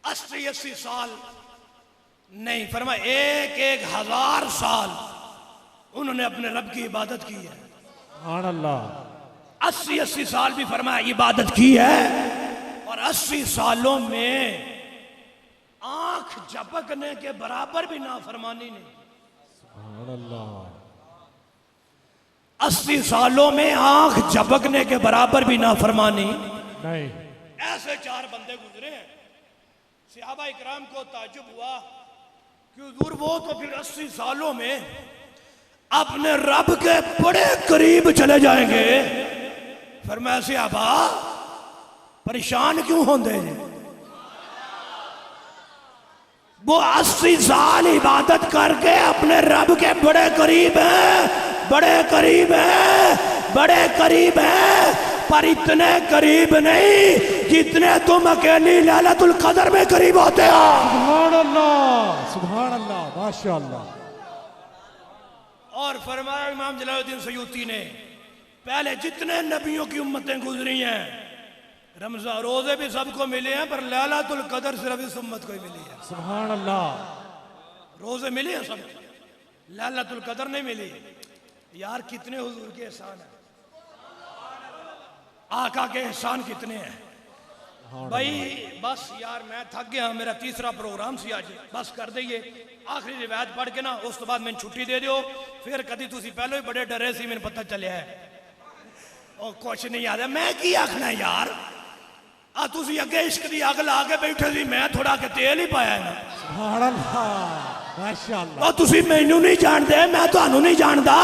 80-80 साल नहीं, फरमाया 1,000 साल उन्होंने अपने रब की इबादत की है। सुभान अल्लाह। 80-80 साल भी फरमाया इबादत की है, और 80 सालों में आंख झपकने के बराबर भी नाफरमानी नहीं। सुभान अल्लाह। 80 सालों में आंख झपकने के बराबर भी नाफरमानी नहीं। ऐसे 4 बंदे गुजरे हैं। सहाबा इकराम को ताज्जुब हुआ कि हुजूर वो तो फिर 80 सालों में अपने रब के बड़े करीब चले जाएंगे। फरमाया सहाबा परेशान क्यों होंगे, वो 80 साल इबादत करके अपने रब के बड़े करीब हैं, बड़े करीब है, बड़े करीब है, पर इतने करीब नहीं जितने तुम अकेली लैलतुल कदर में करीब होते हो। सुभान अल्लाह, सुभान अल्लाह, माशाअल्लाह। और फरमाया इमाम जलालुद्दीन सयूती ने, पहले जितने नबियों की उम्मतें गुजरी हैं, रमजान रोजे भी सबको मिले हैं, पर लैलतुल कदर सिर्फ इस उम्मत को ही मिली है। सुभान अल्लाह। रोजे मिले हैं सबको, लैलतुल कदर नहीं मिली। यार कितने हुजूर के एहसान है, आका के एहसान कितने हैं भाई। बस यार मैं थक गया, मेरा तीसरा प्रोग्राम सी आज, बस कर दईए आखिरी रिवायत पढ़ के ना, उस तो बाद मैंने छुट्टी दे दियो। फिर कभी तुसी पहले ही बड़े डरे सी, मैंने पता चलिया है और कुछ नहीं याद है। मैं की आखना यार, आ तुसी अगे इश्क दी अग ला के बैठे सी, मैं थोड़ा के तेल ही पाया ना। सुभान अल्लाह, माशाअल्लाह। तुसी मैनू नहीं जानते, मैं तुहानू नहीं जानता।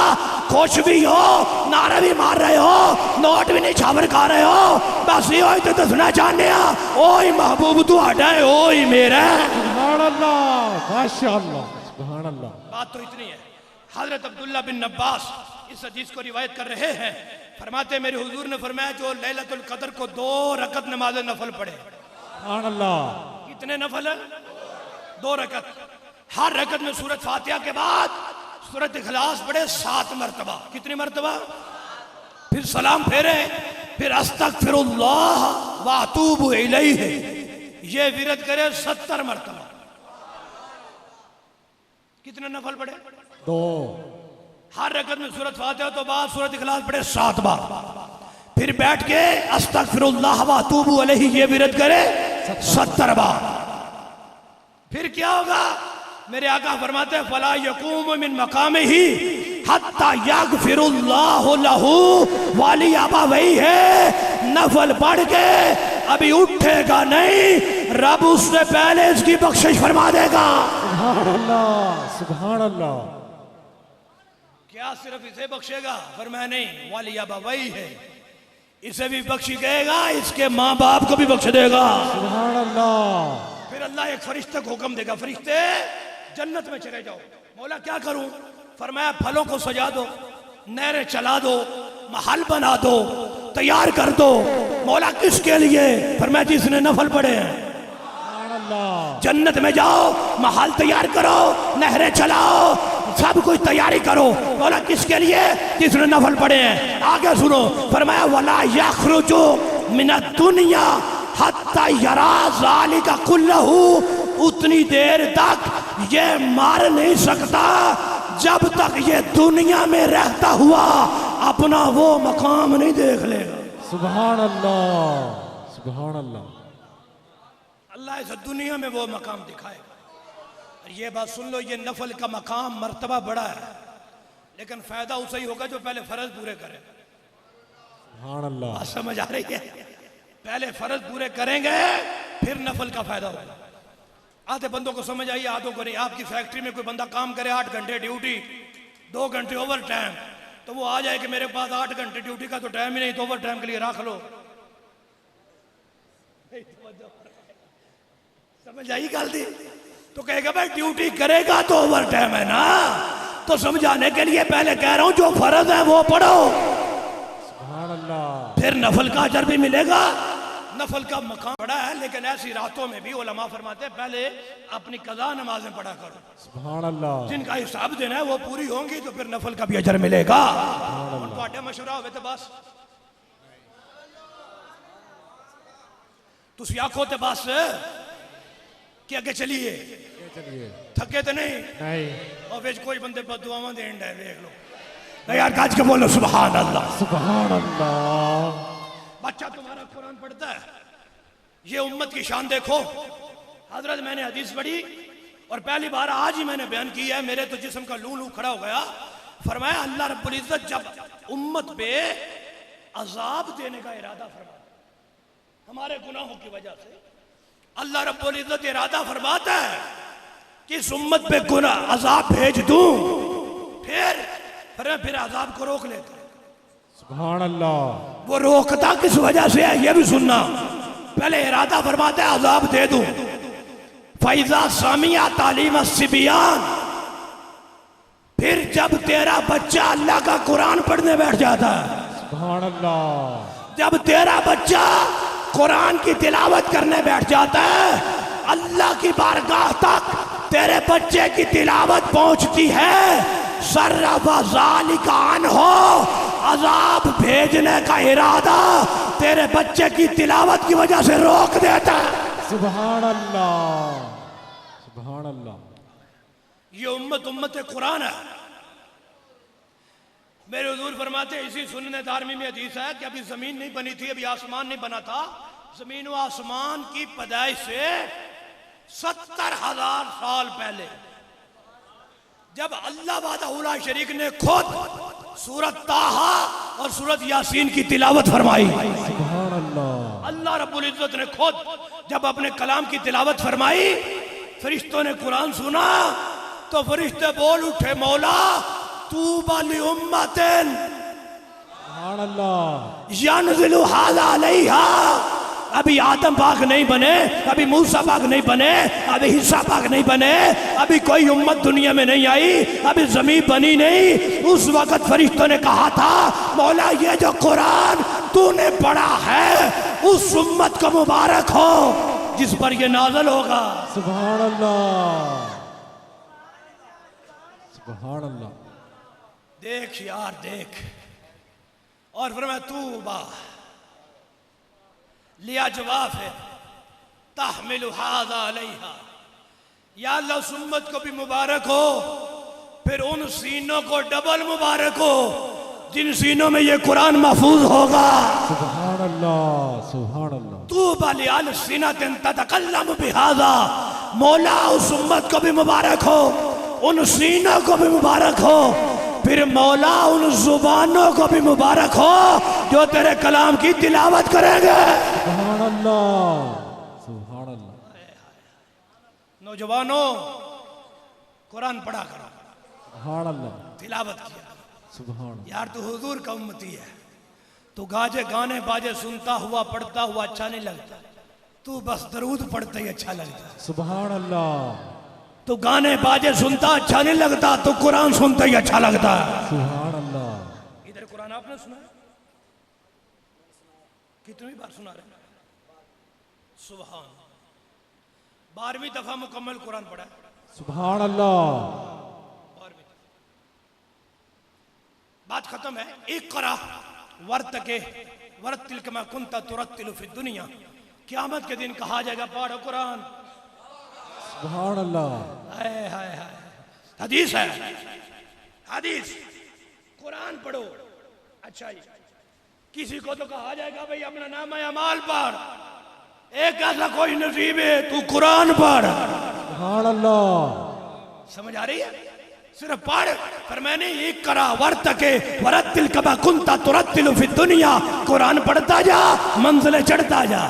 खुश भी हो, नारा भी मार रहे हो, नोट भी नहीं छावर खा रहे हो, बस ये तो दसना चाहते हैं, ओ ही महबूब तुहाडा है, ओ ही मेरा है। सुभान अल्लाह, माशाअल्लाह, सुभान अल्लाह। बात तो इतनी है। हजरत अब्दुल्ला बिन अब्बास इस हदीस को रिवायत कर रहे हैं, फरमाते मेरे हुजूर ने फरमाया जो लैलतुल कदर को 2 रकत नमाज नफल पढ़े। सुभान अल्लाह। कितने नफल है? 2 रकत। हर रकत में सूरत फातिहा के बाद सूरत इखलास पढ़े 7 मरतबा। कितनी मरतबा? फिर सलाम फेरे, फिर अस्तगफिरुल्लाह व अतूबु इलैहि, ये विरद करे 70 मरतबा। कितने नफल पढ़े? 2। हर रकत में सूरत फातिहा तो बाद सूरत इखलास पढ़े 7 बार, फिर बैठ के अस्तगफिरुल्लाह व अतूबु इलैहि ये विरद करे 70 बार। फिर क्या होगा? मेरे आका फरमाते हैं फला यकूम मिन मकामिही हत्ता यगफिरुल्लाहु लहू वाली आबा वही है, नफल पढ़ के अभी उठेगा नहीं, रब उससे पहले इसकी बख्शिश फरमा देगा। सुभान अल्लाह, सुभान अल्लाह। क्या सिर्फ इसे बख्शेगा? फरमाया नहीं, वाली आबा वही है, इसे भी बख्शी देगा, इसके माँ बाप को भी बख्श देगा। सुभान अल्लाह। फिर अल्लाह एक फरिश्ते को हुक्म देगा, फरिश्ते जन्नत में चले जाओ। मौला क्या करूं? फरमाया फलों को सजा दो, नहरें चला दो, महल बना दो, तैयार कर दो। मौला किसके लिए? फरमाया जिसने नफल पढ़े हैं। सुभान अल्लाह। जन्नत में जाओ, महल तैयार करो, नहरें चलाओ, सब कुछ तैयारी करो। मौला किसके लिए? जिसने नफल पढ़े हैं। आगे सुनो, फरमाया वला यखरुजु मिनद दुनिया हत्ता यरा ज़ालिका कुल्लहू, उतनी देर तक ये मार नहीं सकता जब तक ये दुनिया में रहता हुआ अपना वो मकाम नहीं देख लेगा। सुभान अल्लाह, सुभान अल्लाह। अल्लाह इस दुनिया में वो मकाम दिखाएगा। और ये बात सुन लो, ये नफल का मकाम मर्तबा बड़ा है, लेकिन फायदा उसे ही होगा जो पहले फर्ज पूरे करे। सुभान अल्लाह। बात समझ आ रही है? पहले फर्ज पूरे करेंगे फिर नफल का फायदा होगा। आधे बंदों को समझ आई, आधों को नहीं। आपकी फैक्ट्री में कोई बंदा काम करे 8 घंटे ड्यूटी, 2 घंटे ओवर टाइम, तो वो आ जाए कि मेरे पास 8 घंटे ड्यूटी का तो टाइम ही नहीं, तो ओवर टाइम के लिए रख लो। समझ आई गल दी? तो कहेगा भाई ड्यूटी करेगा तो ओवर टाइम है ना, तो समझाने के लिए पहले कह रहा हूं जो फर्ज है वो पढ़ो, सुभान अल्लाह। फिर नफल का अजर भी मिलेगा। नफल का मकाम बड़ा है, लेकिन ऐसी रातों में भी उलमा फरमाते हैं पहले अपनी कज़ा नमाजें पढ़ा करो, सुभान अल्लाह। जिनका हिसाब देना है वो पूरी होंगी तो फिर नफल का भी अजर मिलेगा। तो मशवरा हो तो बस तुम आखो तो बस कि अगे चलिए, चलिए थके तो नहीं नहीं। और फिर कोई बंदे बदुआवां देन डे, देख लो यार, गाज के बोलो सुभान अल्लाह। सुभान अल्लाह। बच्चा तुम्हारा कुरान पढ़ता है, ये उम्मत की शान देखो। हजरत मैंने हदीस पढ़ी और पहली बार आज ही मैंने बयान किया है, मेरे तो जिस्म का लू लू खड़ा हो गया। फरमाया अल्लाह रब्बुल इज्जत जब उम्मत पे अजाब देने का इरादा फरमाता, हमारे गुनाहों की वजह से अल्लाह रब्बुल इज्जत इरादा फरमाता है कि इस उम्मत पे गुनाह अजाब भेज दूं, फिर अजाब को रोक लेता। सुभान अल्लाह। वो रोकता किस वजह से है ये भी सुनना। पहले इरादा फरमाता है अजाब दे दूं, फैजा सामिया तालीम सिबियान, फिर जब तेरा बच्चा अल्लाह का कुरान पढ़ने बैठ जाता है, सुभान अल्लाह। जब तेरा बच्चा कुरान की तिलावत करने बैठ जाता है, अल्लाह की बारगाह तक तेरे बच्चे की तिलावत पहुंचती है, सर्रफ़ज़ालिकान हो, अजाब भेजने का इरादा तेरे बच्चे की तिलावत की वजह से रोक देता है। सुभान अल्लाह। सुभान अल्लाह। ये उम्मत कुरान है। मेरे हुजूर फरमाते इसी सुन्नत दारमी में हदीस है कि अभी जमीन नहीं बनी थी, अभी आसमान नहीं बना था। जमीन व आसमान की पैदाइश से 70,000 साल पहले जब अल्लाह वादा शरीक ने खुद सूरत ताहा और सूरत यासीन की तिलावत फरमाई, सुभान अल्लाह। अल्लाह रब्बुल इज्जत ने खुद जब अपने कलाम की तिलावत फरमाई, फरिश्तों ने कुरान सुना तो फरिश्ते बोल उठे मौला तूबा लिउम्मतिन सुभान अल्लाह। यनज़िलु हाज़ा अलैहा। अभी आदम पाक नहीं बने, अभी मूसा पाक नहीं बने, अभी ईसा पाक नहीं बने, अभी कोई उम्मत दुनिया में नहीं आई, अभी जमीन बनी नहीं। उस वक्त फरिश्तों ने कहा था मौला ये जो कुरान तूने पढ़ा है उस उम्मत को मुबारक हो जिस पर ये नाज़िल होगा। सुभान अल्लाह। सुभान अल्लाह। देख यार देख। और फिर मैं तूबा लिया जवाब है तहमिलु हाज़ा अलैहा, या अल्लाह उस उम्मत को भी मुबारक हो, फिर उन सीनों को डबल मुबारक हो जिन सीनों में ये कुरान महफूज होगा। सुभान अल्लाह। सुभान अल्लाह। तूबा लिअल सीनतिन ततकल्लमु बिहाज़ा, मौला उस उम्मत को भी मुबारक हो, उन सीनों को भी मुबारक हो, फिर मौला उन जुबानों को भी मुबारक हो जो तेरे कलाम की तिलावत करेंगे। सुभान अल्लाह। सुभान अल्लाह। नौजवानों कुरान पढ़ा करो, सुभान अल्लाह। तिलावत किया। सुभान यार तू हुजूर का उम्मती है, तू गाने बाजे सुनता हुआ पढ़ता हुआ अच्छा नहीं लगता, तू बस दरूद पढ़ते ही अच्छा लगता है। सुभान अल्लाह। तू गाने बाजे सुनता अच्छा नहीं लगता, तू कुरान सुनते ही अच्छा लगता है। सुभान अल्लाह। इधर कुरान आपने सुना है? कितनी बार सुना रहे? सुभान। 12वीं दफा मुकम्मल कुरान पढ़ा है। सुभान अल्लाह। 12वीं। बात खत्म है। इक़रा वर्तके वरतिल कमा कुंता तुरत्तिलु फी दुनिया, क़यामत के दिन कहा जाएगा पढ़ो कुरान। सुभान अल्लाह। हाय हाय हाय। हदीस है, हदीस कुरान पढ़ो। अच्छा ही किसी को तो कहा जाएगा भाई अपना नाम है अमाल पढ़, एक ऐसा कोई नसीब है तू कुरान पढ़। सुभान अल्लाह। समझ आ रही है? सिर्फ पढ़। पर मैंने एक करा वर्तके वरत्तिल कमा कुंता तुरत्तिलु फी दुनिया, कुरान पढ़ता जा मंजिलें चढ़ता जा,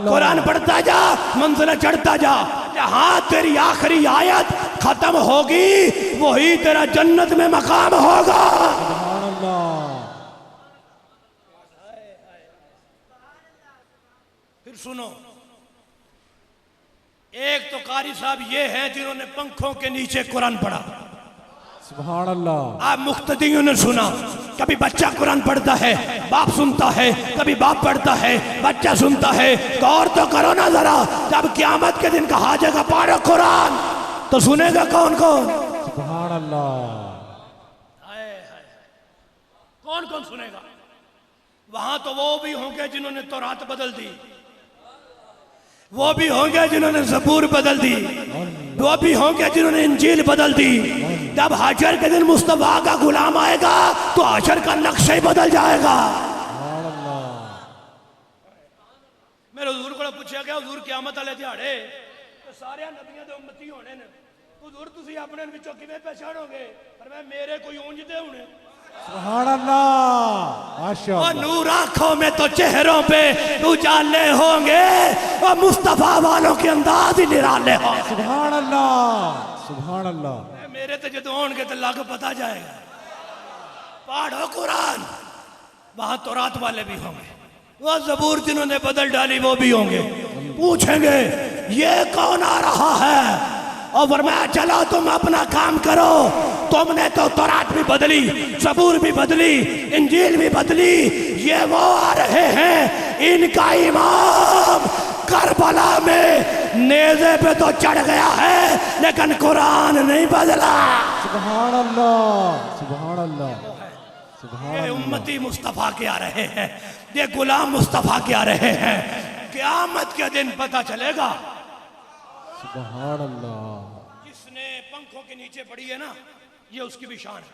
कुरान पढ़ता जा मंजिलें चढ़ता जा। जहां तेरी आखिरी आयत खत्म होगी वही तेरा जन्नत में मकाम होगा। सुभान अल्लाह। फिर फिर सुनो, एक तो कारी साहब ये हैं जिन्होंने पंखों के नीचे कुरान पढ़ा। सुभान अल्लाह। आप मुख्तदियों ने सुना, कभी बच्चा कुरान पढ़ता है, बाप सुनता है, कभी बाप पढ़ता है, बच्चा सुनता है। गौर तो करो ना जरा, जब क़यामत के दिन कहा जाएगा पढ़ो कुरान, तो सुनेगा कौन कौन? सुभान अल्लाह। कौन कौन सुनेगा? वहां तो वो भी होंगे जिन्होंने तौरात बदल दी, वो भी होंगे जिन्होंने ज़बूर बदल दी, वो भी होंगे जिन्होंने इंजील बदल दी। जब हशर के दिन मुस्तफा का गुलाम आएगा तो हशर का नक्शा ही बदल जाएगा। मेरे हुजूर को पूछा गया, हुजूर क़यामत वाले दिहाड़े तो सारे नबियों दे उम्मती होने ने, हुजूर तुसी अपने विचों किवें पहचानोगे? पर मैं मेरे कोई ऊंजदे होने। सुभान अल्लाह, माशाअल्लाह। और नूर आंखों में तो चेहरों पे उजाले होंगे, और मुस्तफा वालों के अंदाज ही निराले होंगे। सुभान अल्लाह, सुभान अल्लाह। मेरे तो जो होंगे तो लग पता जाएगा। पढ़ो कुरान, वहां तो रात वाले भी होंगे, वो ज़बूर जिन्होंने बदल डाली वो भी होंगे। पूछेंगे ये कौन आ रहा है? और फरमाया चलो तुम अपना काम करो, तुमने तो तौरात भी बदली, ज़बूर भी बदली, इंजील भी बदली, ये वो आ रहे हैं, इनका इमाम करबला में नेज़े पे तो चढ़ गया है लेकिन कुरान नहीं बदला। सुभान अल्लाह, सुभान अल्लाह, सुभान ये उम्मती मुस्तफा के आ रहे हैं, ये गुलाम मुस्तफा के आ रहे हैं। क़यामत के दिन पता चलेगा। सुभान अल्लाह। जिसने पंखों के नीचे पड़ी है ना, ये उसकी भी शान है।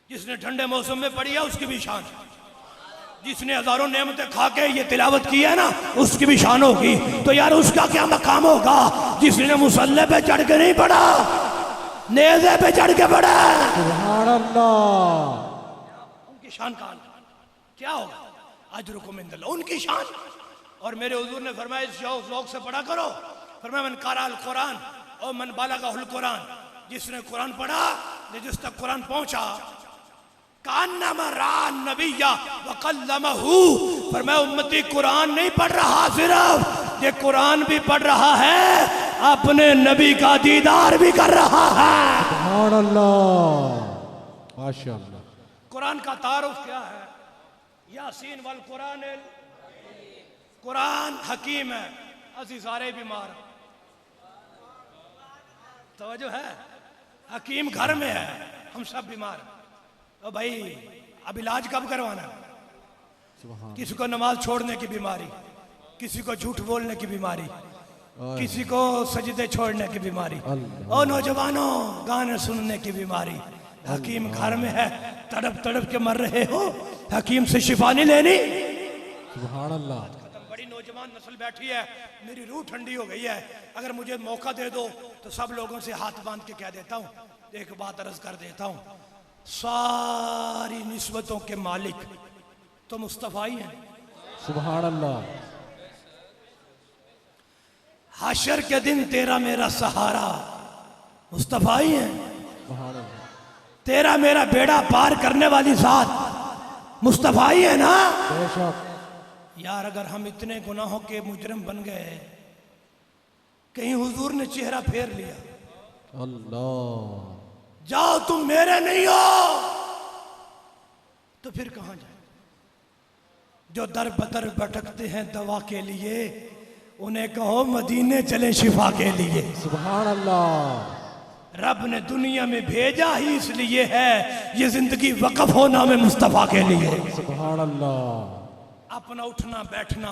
जिसने ठंडे मौसम में पड़ी है उसकी भी शान है। जिसने हजारों नेमतें खा के ये तिलावत की है ना, उसकी भी शान होगी। तो यार उसका क्या मकाम होगा जिसने मुसल्ले पे चढ़ के नहीं पड़ा, नेज़े पे चढ़ के पड़ा? सुभान अल्लाह। उनकी शान क्या होगा? अजरुकुम इंदल्लाह, उनकी शान। और मेरे हुजूर ने फरमाया इस ज़ौक़ से पढ़ा करो। फरमाया मन क़राअल कुरान और मन बलगहुल कुरान, जिसने कुरान पढ़ा, जिस तक कुरान पहुंचा, कान्नमा रान नबिय्या व कल्लमहू। फरमाया उम्मती कुरान नहीं पढ़ रहा सिर्फ, ये कुरान भी पढ़ रहा है, अपने नबी का दीदार भी कर रहा है। सुभान अल्लाह, माशाअल्लाह। कुरान का तारुफ क्या है? यासीन वल कुरान, कुरान हकीम है, असी सारे बीमार। तवज्जो है? हकीम घर में है, हम सब बीमार। तो भाई अब इलाज कब करवाना? किसी को नमाज छोड़ने की बीमारी, किसी को झूठ बोलने की बीमारी, किसी को सजदे छोड़ने की बीमारी, और नौजवानों गाने सुनने की बीमारी। हकीम घर में है, तड़प तड़प के मर रहे हो, हकीम से शिफा नहीं लेनी? सुभान अल्लाह। बड़ी नौजवान नस्ल बैठी है, मेरी रूह ठंडी हो गई है, अगर मुझे मौका दे दो तो सब लोगों से हाथ बांध के कह देता हूँ, एक बात अर्ज कर देता हूँ, सारी निस्बतों के मालिक तो मुस्तफा ही हैं। सुभान अल्लाह। हशर के दिन तेरा मेरा सहारा मुस्तफा ही है। सुभान अल्लाह। तेरा मेरा बेड़ा पार करने वाली जात मुस्तफा ही है ना? बेशक। यार अगर हम इतने गुनाहों के मुजरिम बन गए, कहीं हुजूर ने चेहरा फेर लिया, अल्लाह, जाओ तुम मेरे नहीं हो, तो फिर कहां जाए? जो दर बदर भटकते हैं दवा के लिए, उन्हें कहो मदीने चले शिफा के लिए। सुभान अल्लाह। रब ने दुनिया में भेजा ही इसलिए है, ये जिंदगी वक़्फ़ हो नाम मुस्तफ़ा के लिए। सुभान अल्लाह। अपना उठना बैठना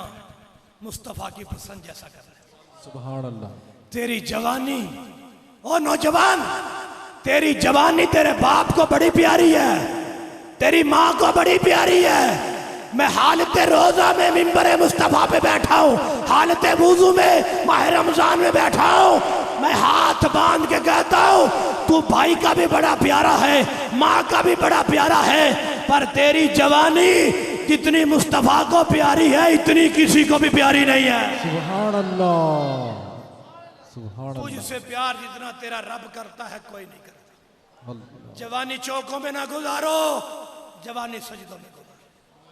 मुस्तफ़ा की पसंद जैसा करना है। सुभान अल्लाह। तेरी जवानी, ओ नौजवान, तेरी जवानी तेरे बाप को बड़ी प्यारी है, तेरी माँ को बड़ी प्यारी है। मैं हालत रोजा में मिंबर मुस्तफ़ा पे बैठा हूँ, हालत वुज़ू में माह रमजान में बैठा हूँ, मैं हाथ बांध के कहता हूँ तू भाई का भी बड़ा प्यारा है, माँ का भी बड़ा प्यारा है, पर तेरी जवानी जितनी मुस्तफ़ा को प्यारी है इतनी किसी को भी प्यारी नहीं है। सुभान अल्लाह, सुभान अल्लाह। तुझसे प्यार जितना तेरा रब करता है कोई नहीं करता। अल्लाह। जवानी चौकों में ना गुजारो, जवानी सजदों में गुजारो।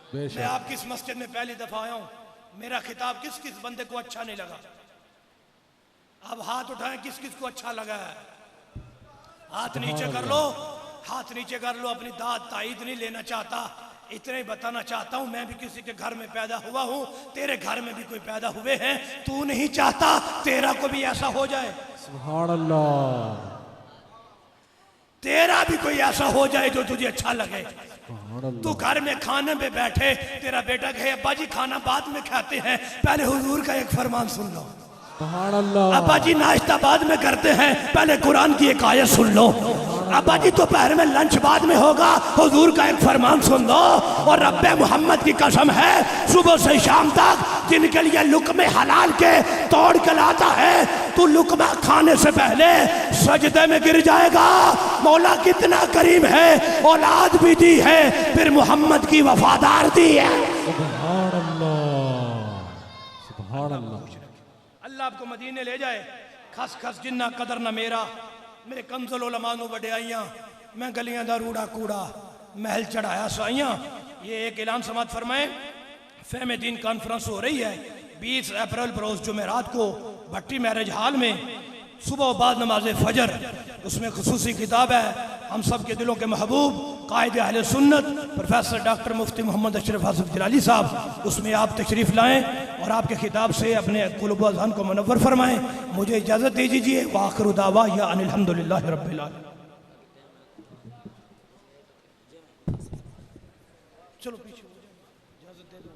मैं बेशक। आपकी इस मस्जिद में पहली दफा आया हूँ, मेरा खिताब किस किस बंदे को अच्छा नहीं लगा? अब हाथ उठाएं, किस किस को अच्छा लगा है? हाथ नीचे कर लो, हाथ नीचे कर लो। अपनी दाद ताईद नहीं लेना चाहता, इतना ही बताना चाहता हूं मैं भी किसी के घर में पैदा हुआ हूं, तेरे घर में भी कोई पैदा हुए हैं, तू नहीं चाहता तेरा को भी ऐसा हो जाए? सुभान अल्लाह। तेरा भी कोई ऐसा हो जाए जो तुझे अच्छा लगे। तू घर में खाने पे बैठे, तेरा बेटा कहे अब्बा जी खाना बाद में खाते हैं, पहले हुजूर का एक फरमान सुन लो। सुभान अल्लाह। अब्बा जी नाश्ता बाद में करते हैं, पहले कुरान की एक आयत सुन लो। अब्बा जी दोपहर में लंच बाद में होगा, हुजूर का एक फरमान सुन लो। और रब्बे मोहम्मद की कसम है, सुबह से शाम तक जिनके लिए लुकमे हलाल के तोड़ के लाता है, तू लुकमा खाने से पहले सजदे में गिर जाएगा। मौला कितना करीम है, औलाद भी दी है, फिर मोहम्मद की वफादार दी है। सुभान अल्लाह, सुभान अल्लाह। अल्लाह आपको मदीने ले जाए। खस खस जिन्ना कदर ना मेरा, मेरे कंजल उलमा नू वड्याइयां, मैं गलियां दा रूड़ा कूड़ा महल चढ़ाया साइयां। ये एक ऐलान समात फरमाए, फ़हम दीन कॉन्फ्रेंस हो रही है 20 अप्रैल पर रोज़ जुमेरात को भट्टी मैरिज हॉल में, सुबह बाद नमाज फजर। उसमें खुसूसी किताब है हम सब के दिलों के महबूब कायदे अहले सुन्नत प्रोफेसर डॉक्टर मुफ्ती मोहम्मद अशरफ हासिफ जिलाली साहब, उसमें आप तशरीफ़ लाएँ और आपके खिताब से अपने कुलूब व अज़हान को मुनव्वर फरमाएँ। मुझे इजाज़त दे दीजिए। वाखिरु दावा या अनिल हम्दुलिल्लाहि रब्बिल आलमीन। चलो पीछे हो जाओ, इजाज़त दे दो।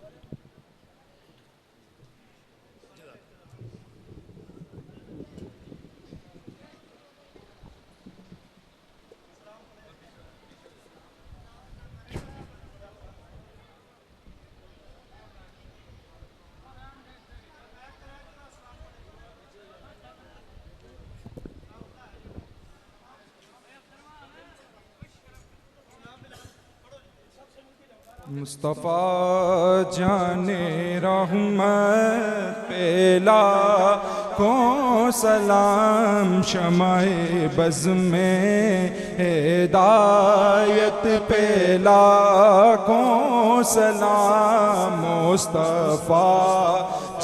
मुस्तफ़ा जाने रहमत पेला को सलाम, शमाए बज़ में हिदायत पेला को सलाम। मुस्तफ़ा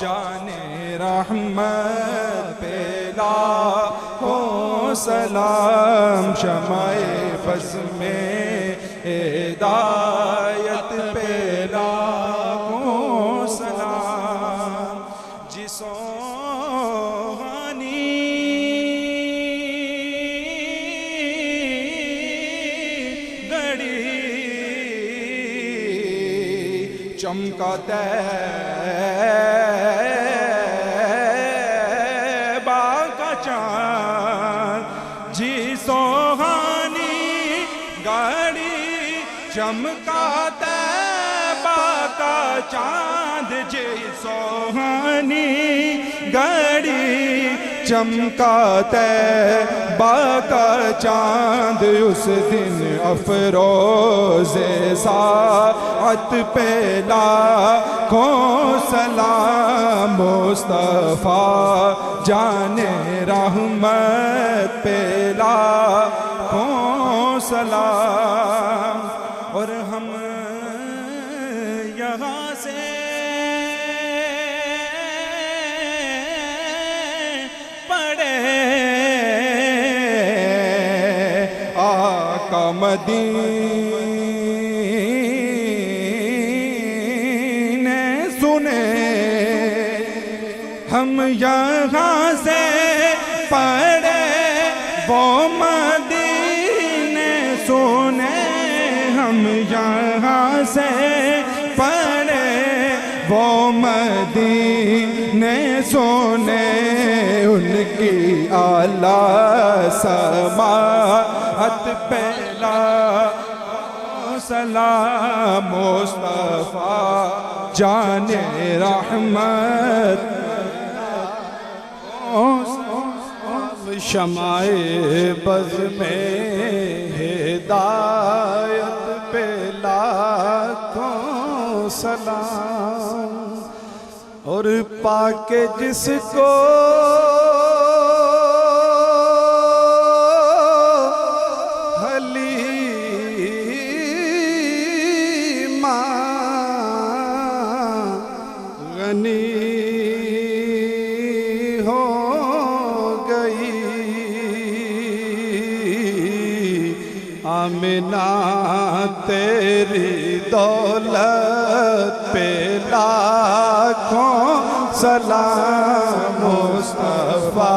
जाने रहमत पेला को सलाम, शमाए बज़ में हिदायत पेला को सलाम। जिसोहानी गड़ी चमका तैबा का चाँद, जिसोहानी गड़ी चमका तैबा का चाँद, जे सोहानी गड़ी चमका तैबा का चाँद। उस दिन अफरोज़े साअत पेला को सलाम। मुस्तफ़ा जाने रहमत पेला को सलाम। और हम यहाँ से पढ़े आका मदीने सुने, हम यहाँ से पढ़े वो मदीने सुने, हम यहाँ से पढ़े वो मदीने सुने। उनकी आला समाअत पेला सलाम। मुस्तफ़ा जाने रहमत शमाए बज़ में हिदायत पेला को सलाम। और पाके जिसको घनी हो गई आमिना तेरी दौलत पे लाखों सलाम मुस्तफा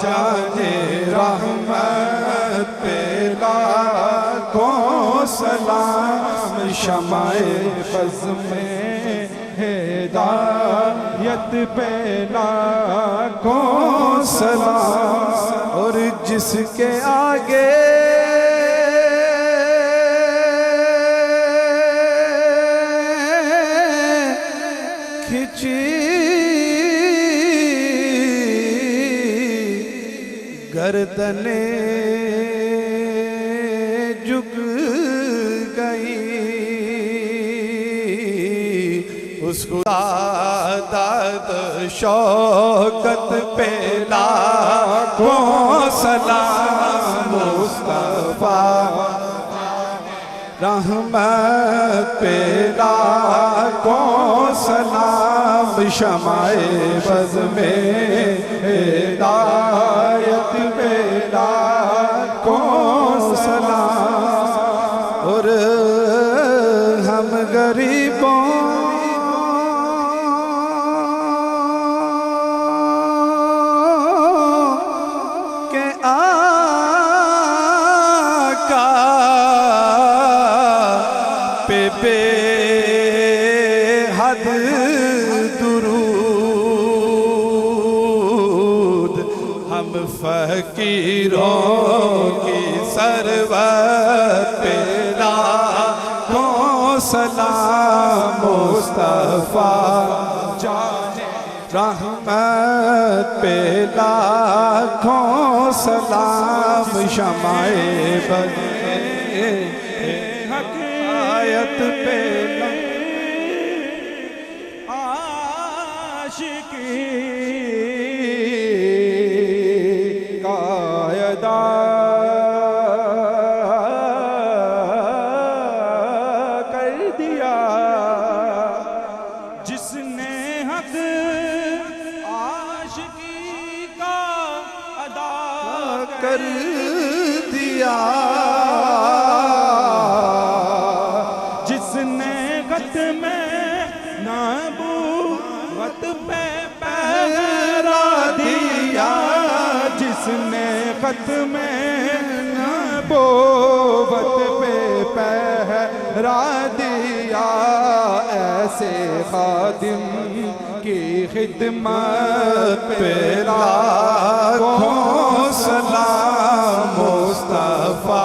जाने रहमत पे लाखों सलाम शमाए बज़ में हिदायत पे लाखों सलाम और जिसके आगे खिंची गर्दने झुक गई उसको दाद शौकत पे लाखों सलाम मुस्तफा रहमत पे लाखों सलाम शमाए बज़ में हिदायत पे लाखों सलाम और हम गरीबों के आका पे हद दुरूद हम फकीरों की सरवत पे लाखों सलाम मुस्तफा जाने रहमत पे लाखों सलाम शमाए बज़ आयत पे आशिकी कायदा कर दिया जिसने हक आशिकी का अदा कर दिया जिसने गत में नबूवत पे पहरा दिया जिसने खत में नबूवत पे पहरा दिया ऐसे खादिम की खिदमत पे लाखों सलाम मुस्तफा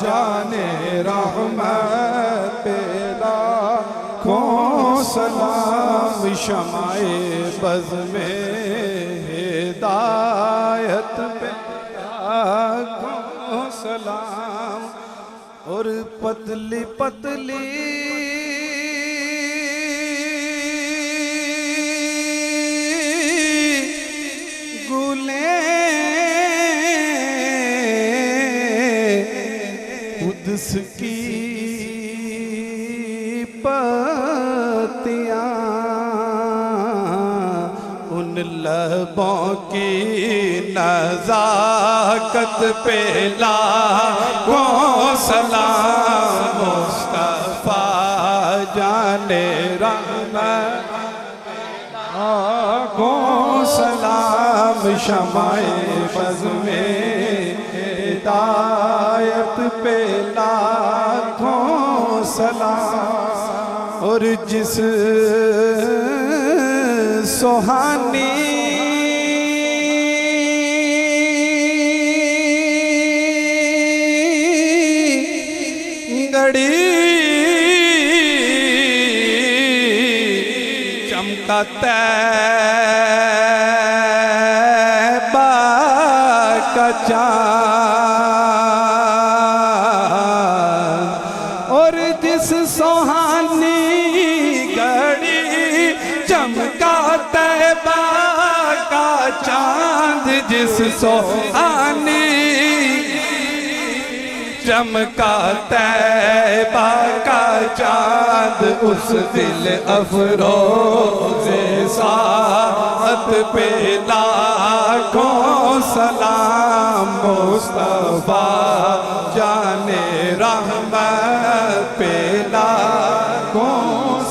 जाने रहमत पे लाखों सलाम शमाए बज़ में हिदायत पे लाखों सलाम और पतली पतली उसकी पत्तियाँ उन लबों की नज़ाकत पे लाखों सलाम मुस्तफा जाने रहमत लाखों सलाम शमाए बज़ में हिदायत पे लाखों सलाम और जिस सुहानी घड़ी चमका तैबा का चाँद और जिस सुहानी घड़ी चमका तैबा का चाँद जिस सुहानी चमका तैबा का चांद उस दिल अफरोज़े सात पे लाखों सलाम मुस्तफा जाने रहमत पे लाखों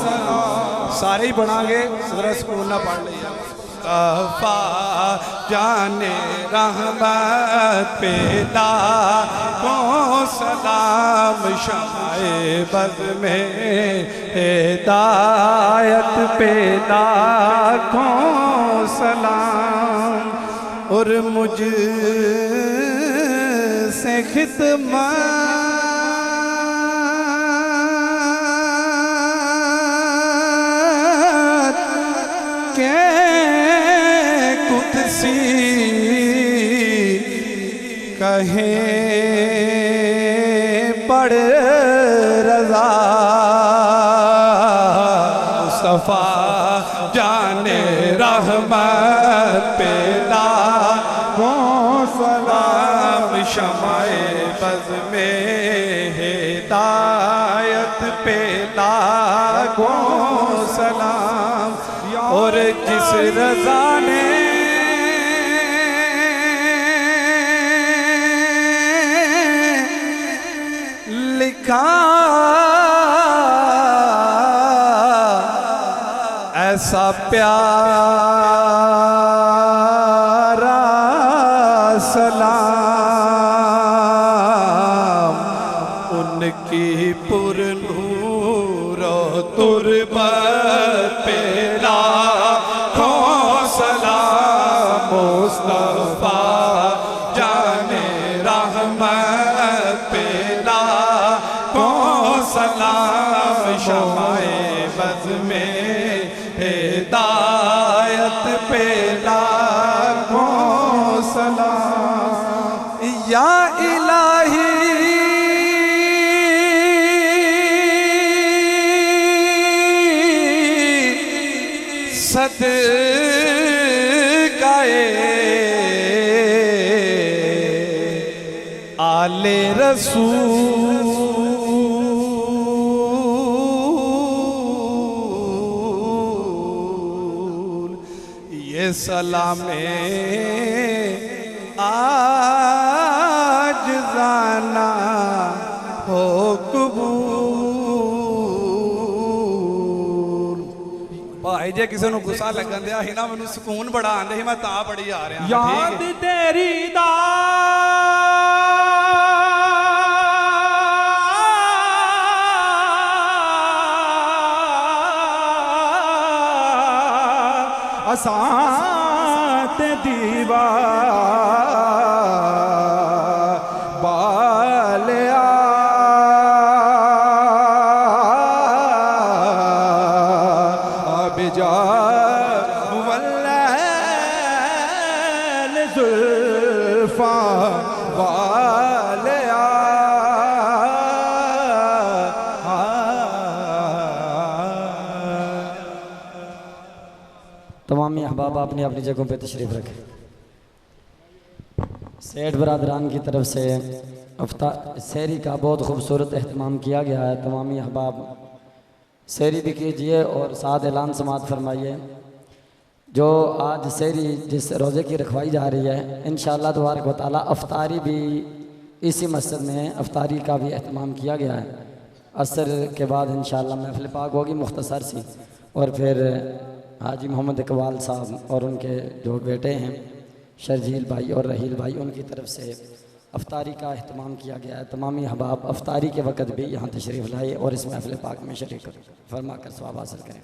सलाम। सारे ही पढ़ांगे, जरा स्कूल ना पढ़ लिया। मुस्तफा जाने रहमत पे लाखों सलाम शमाए बज़ में हिदायत पे लाखों सलाम। और मुझ से खिदमत के कुदसी कहे पढ़ रज़ा मुस्तफा जाने रहमत पे लाखों सलाम शमाए बज़ में हिदायत पे लाखों सलाम। और जिस रज़ा ने लिखा ऐसा प्यारा सलाम उनकी पुरनूर तुरबत पे लाखों सलाम मुस्तफा जाने रहमत पे लाखों सलाम शमाए बज़ में हिदायत पे लाखों सलाम। या इलाही सदक़ाए आले रसूल ये सलामे आज जाना हो कबूल। भाई जे किसी को गुस्सा लगन दिया ही ना मैनू सुकून बड़ा आंदे ही मैं ता बड़ी आ रहा याद तेरी असात दीवा बालिया अबिजा वल्लैल ज़ुल्फ़ा बालिया। तमाम अहबाब अपनी अपनी जगहों पे तशरीफ़ रखें। सेठ बरादरान की तरफ से सहरी का बहुत खूबसूरत अहतमाम किया गया है। तमामी अहबाब सहरी भी कीजिए और साथ ऐलान समात फरमाइए। जो आज सहरी जिस रोज़े की रखवाई जा रही है इंशाअल्लाह तबारक व तआला अफ्तारी भी इसी मस्जिद में अफ्तारी का भी अहतमाम किया गया है। असर के बाद इंशाअल्लाह महफ़िल पाक होगी मुख्तसर सी, और फिर हाजी मोहम्मद इकबाल साहब और उनके जो बेटे हैं शर्जील भाई और रहील भाई उनकी तरफ से अफ्तारी का अहतमाम किया गया है। तमामी अहबाब अफ्तारी के वक़्त भी यहाँ तशरीफ़ लाए और इस महफ़िल पाक में शरीक फरमा कर सवाब हासिल करें।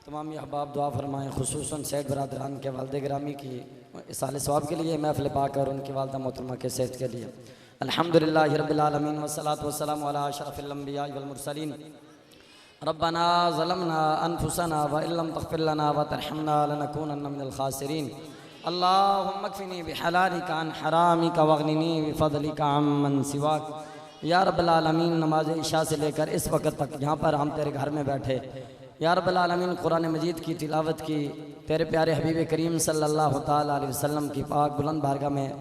तमामी अहबाब दुआ फरमाएँ, खुसूसन सैयद बरादरान के वालिद गिरामी की इसाले सवाब के लिए, महफ़िल पाक और उनकी वालिदा मोहतरमा के सेहत के लिए। अल्हम्दुलिल्लाहि रब्बिल आलमीन वस्सलातु वस्सलामु अला अशरफिल अंबिया वल मुरसलीन। रब्बना ज़लमना अनफुसना व इल्लम तग़फिर लना व तरहमना लनकूनन्न मिनल खासिरीन। अल्लाहुम्मा कफ़िनी बिहलालिका अन हरामिका वग़्निनी बिफ़ज़लिका अम्मन सिवाक। या रब्बल आलमीन, नमाज इशा से लेकर इस वक्त तक यहाँ पर हम तेरे घर में बैठे, या रब्बल आलमीन कुरान मजीद की तिलावत की, तेरे प्यारे हबीब करीम सल्लल्लाहु ताला अलैहि वसल्लम की पाक बुलंद बारगाह में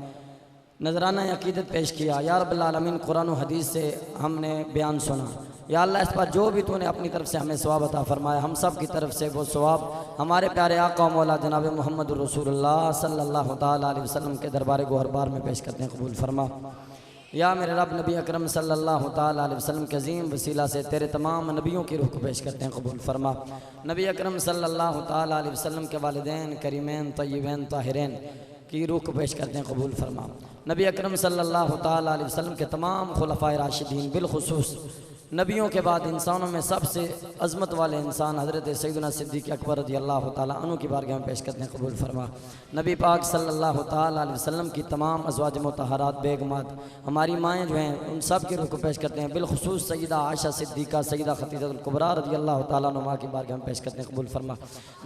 नजराना अकीदत पेश किया। या रब्बल आलमीन कुरान और हदीस से हमने बयान सुना, या अल्लाह इस पर जो भी तूने अपनी तरफ से हमें सवाब अता फरमाया, हम सब की तरफ से वो सवाब हमारे प्यारे आका मौला जनाब मोहम्मद रसूलुल्लाह सल्लल्लाहु ताला अलैहि वसल्लम के दरबार गोहरबार में पेश करते हैं, कबूल फरमा। या मेरे रब नबी अकरम सल्लल्लाहु ताला अलैहि वसल्लम के अज़ीम वसीला से तेरे तमाम नबियों की रूह को पेश करते हैं, कबूल फरमा। नबी अकरम सल्लल्लाहु ताला अलैहि वसल्लम के वालिदैन करीमैन तय्यबैन ताहिरैन की रूह को पेश करते हैं, कबूल फरमा। नबी अकरम सल्लल्लाहु ताला अलैहि वसल्लम के तमाम खुलफाए राशिदीन, बिलखुसूस नबियों के बाद इंसानों में सबसे अज़मत वाले इंसान हज़रत सैयदना सिद्दीक़ अकबर रज़ियल्लाहु ताला अन्हु की बारगाह में पेश करते हैं, कबूल फरमा। नबी पाक सल्लल्लाहु ताला अलैहि वसल्लम की तमाम अज़वाज मुतहरात बेगमात हमारी माएँ जो हैं उन सब की रूह को पेश करते हैं, बिलखुसूस सैयदा आयशा सिद्दीक़ा सैयदा खदीजतुल कुबरा रज़ियल्लाहु ताला अन्हा की बारगाह में पेश करते हैं, कबूल फरमा।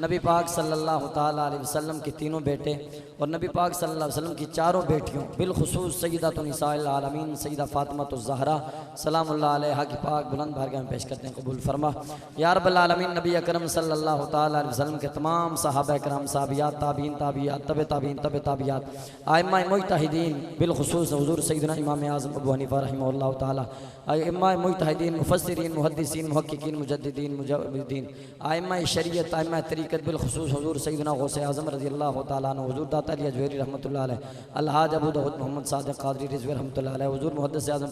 नबी पाक सल्लल्लाहु ताला अलैहि वसल्लम के तीनों बेटे और नबी पाक सल्लल्लाहु अलैहि वसल्लम की चारों बेटियों, बिलखुसूस सैयदतुन निसाइल आलमीन सैयदा फातिमातुज़ ज़हरा सलामुल्लाह अलैहा की पाक बुलंद बारगाह में पेश करते हैं, कबूल फरमा। या रब्बल आलमीन नबी अकरम सल्लल्लाहु ताला अलैहि वसल्लम के तमाम सहाबा किराम, साहबियात, ताबीन, ताबियात, तबे ताबीन, तबे ताबियात, आइम्मा मुज्तहिदीन, बिलखुसूस हुज़ूर सैयदना इमाम आज़म अबू हनीफा रहमहुल्लाह ताला, आइम्मा मुज्तहिदीन, मुफस्सिरीन, मुहद्दिसीन, मुहक्किकीन, मुजद्दिदीन, मुजद्दिदीन, आइम्मा शरीयत, आइम्मा तरीक़त, बिलखुसूस हुज़ूर सैयदना गौसे आज़म रज़ियल्लाहु ताला अन्हु, हुज़ूर दाता अली अजवेरी रहमतुल्लाह अलैह, अलहाज अबू दाऊद मोहम्मद सादिक़ क़ादरी रिज़वी रहमतुल्लाह अलैह, हुज़ूर मुहद्दिस आज़म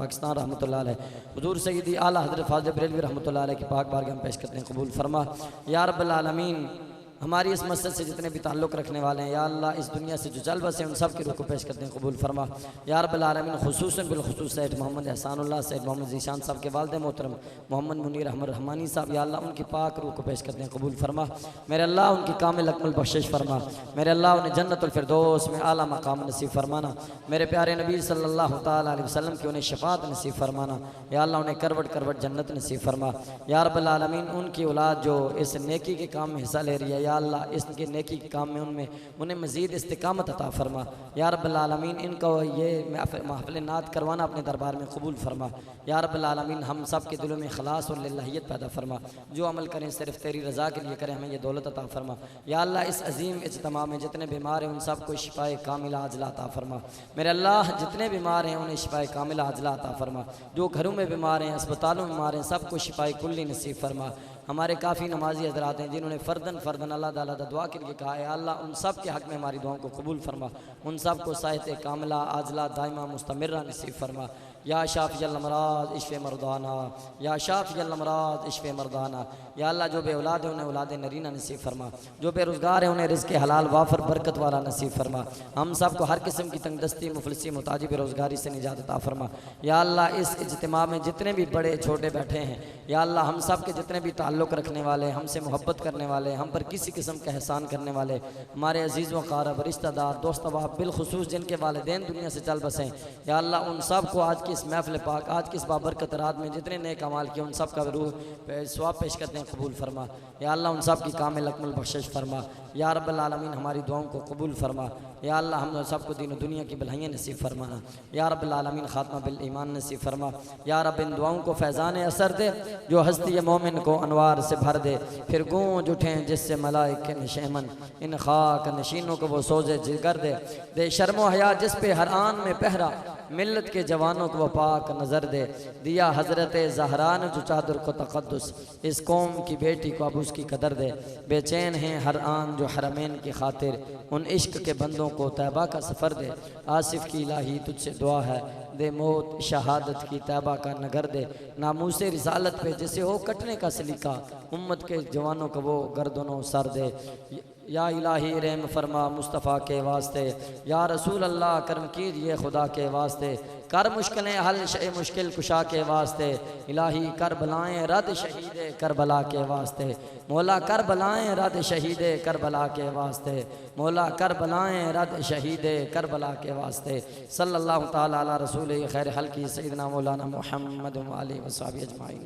पाकिस्तान रहमतुल्लाह अलैह, हुज़ूर सैयदी आला हज़रत फ़ाज़िल बरेलवी रहमतुल्लाह अलैह की पाक बारगाह में पेश करते हैं, कबूल फरमा। या रब्बल आलमीन हमारी इस मस्जिद से जितने भी ताल्लुक़ रखने वाले हैं, या अल्लाह इस दुनिया से जो चल बसे उन सब की रूह को पेश करते हैं, कबूल फरमा। या रब्बल आलमीन खुसूसन बिलखुसूस सैयद मोहम्मद एहसानुल्लाह सैयद मोहम्मद ज़ीशान साहब के वालिद मोहतरम मोहम्मद मुनीर अहमद रहमानी साहब, या अल्लाह उनकी पाक रूह को पेश करते हैं, कबूल फरमा। मेरे अल्लाह उनकी कामिल अकमल बख्शिश फरमा, मेरे अल्लाह उन्हें जन्नतुल फिरदौस में आला मकाम नसीब फरमाना, मेरे प्यारे नबी सल्लल्लाहु ताला अलैहि वसल्लम की उन्हें शफात नसीब फरमाना, या अल्लाह उन्हें करवट करवट जन्नत नसीब फरमा। या रब्बल आलमीन उनकी औलाद जो इस नेकी के काम में हिस्सा ले रही है, या अल्लाह इसके नेकी के काम में उन्हें मज़ीद इस्तिकामत अता फरमा। या रब्बल आलमीन इनको ये महफ़िल नात करवाना अपने दरबार में कबूल फरमा। या रब्बल आलमीन हम सब के दिलों में खलास और लिल्लाहियत पैदा फरमा, जो अमल करें सिर्फ तेरी रज़ा के लिए करें, हमें ये दौलत अता फरमा। या अल्लाह इस अज़ीम इज्तिमा में जितने बीमार हैं उन सब को शिफाए कामिला आजला अता फरमा। मेरे अल्लाह जितने बीमार हैं उन्हें शिफाए कामिला आजला अता फरमा, जो घरों में बीमार हैं, अस्पतालों में बीमार हैं, सबको शिफाए कुल्ली नसीब फरमा। हमारे काफ़ी नमाजी हज़रात हैं जिन्होंने फ़र्दन फ़र्दन अल्लाह ताला दुआ के लिए कहा है, अल्लाह उन सब के हक़ में हमारी दुआओं को कबूल फरमा, उन सब को साहित कामिला आजला दाइमा मुस्तमिरा नसीब फरमा। या शाफ़िअल अमराज़ इश्फ़े मर्दाना, या शाफ़िअल अमराज़ इश्फ़े मर्दाना। या अल्लाह जो बे औलाद है उन्हें औलाद नरीना नसीब फरमा, जो बेरोज़गार है उन्हें रिज़्क़ हलाल वाफर बरकत वाला नसीब फरमा। हम सब को हर किस्म की तंगदस्ती मुफलिसी मुताजी बेरोज़गारी से निजात अता फरमा। या अल्लाह इस इज्तिमा में जितने भी बड़े छोटे बैठे हैं, या अल्लाह हम सब के जितने भी ताल्लुक़ रखने वाले, हमसे मोहब्बत करने वाले, हम पर किसी किस्म का एहसान करने वाले, हमारे अजीज़ व क़ारब रिश्तेदार दोस्त अहबाब बिलखुसूस जिनके वालिदैन दुनिया से चल बसें, या अल्लाह उन सब को आज की इस महफ़िल पाक, आज की इस बाबरकत रात में जितने नेक अमाल किए उन सब का रूह सवाब पेश करते हैं, कबूल फरमा। या अल्लाह उन सब की कामिल अकमल बख्शिश फरमा। या रब्बल आलमीन हमारी दुआओं को कबूल फरमा। या अल्लाह हम सब को दीन दुनिया की भलाइयाँ नसीब फरमाना। या रब्बल आलमीन खात्मा बिल ईमान नसीब फरमा। या रब इन दुआओं को फैज़ान असर दे, जो हस्ती मोमिन को अनवार से भर दे, फिर गूंज उठें जिससे मलाइके नशेमन, इन खाक नशीनों को वो सोजे जिगर दे शर्मो हया जिस पे हर आन में पहरा, मिल्लत के जवानों को वो पाक नज़र दे। दिया हज़रत ज़हरा ने जो चादर को तक़द्दुस, इस कौम की बेटी को अब उसकी कदर दे। बेचैन हैं हर आन जो हरमैन की खातिर, उन इश्क के बंदों को तैबा का सफ़र दे। आसिफ की इलाही तुझसे दुआ है, दे मौत शहादत की तैबा का नगर दे। नामूस रिसालत पे जिसे हो कटने का सलीका, उम्मत के जवानों को वो गर्दनों सर दे। या इलाही रहम फरमा मुस्तफ़ा के वास्ते, या रसूल अल्लाह करम कीजिए खुदा के वास्ते, कर मुश्किलें हल शे मुश्किल कुशा के वास्ते। इलाही कर बलाएँ रद शहीद करबला के वास्ते, मौला कर बलाएँ रद शहीद करबला के वास्ते, मौला कर बलाएँ रद शहीद करबला के वास्ते। सल्लल्लाहु ताला अला रसूल खैर हल्की सैयदना मौलाना मुहम्मद व आलिहि व सहबिहि अजमाइन।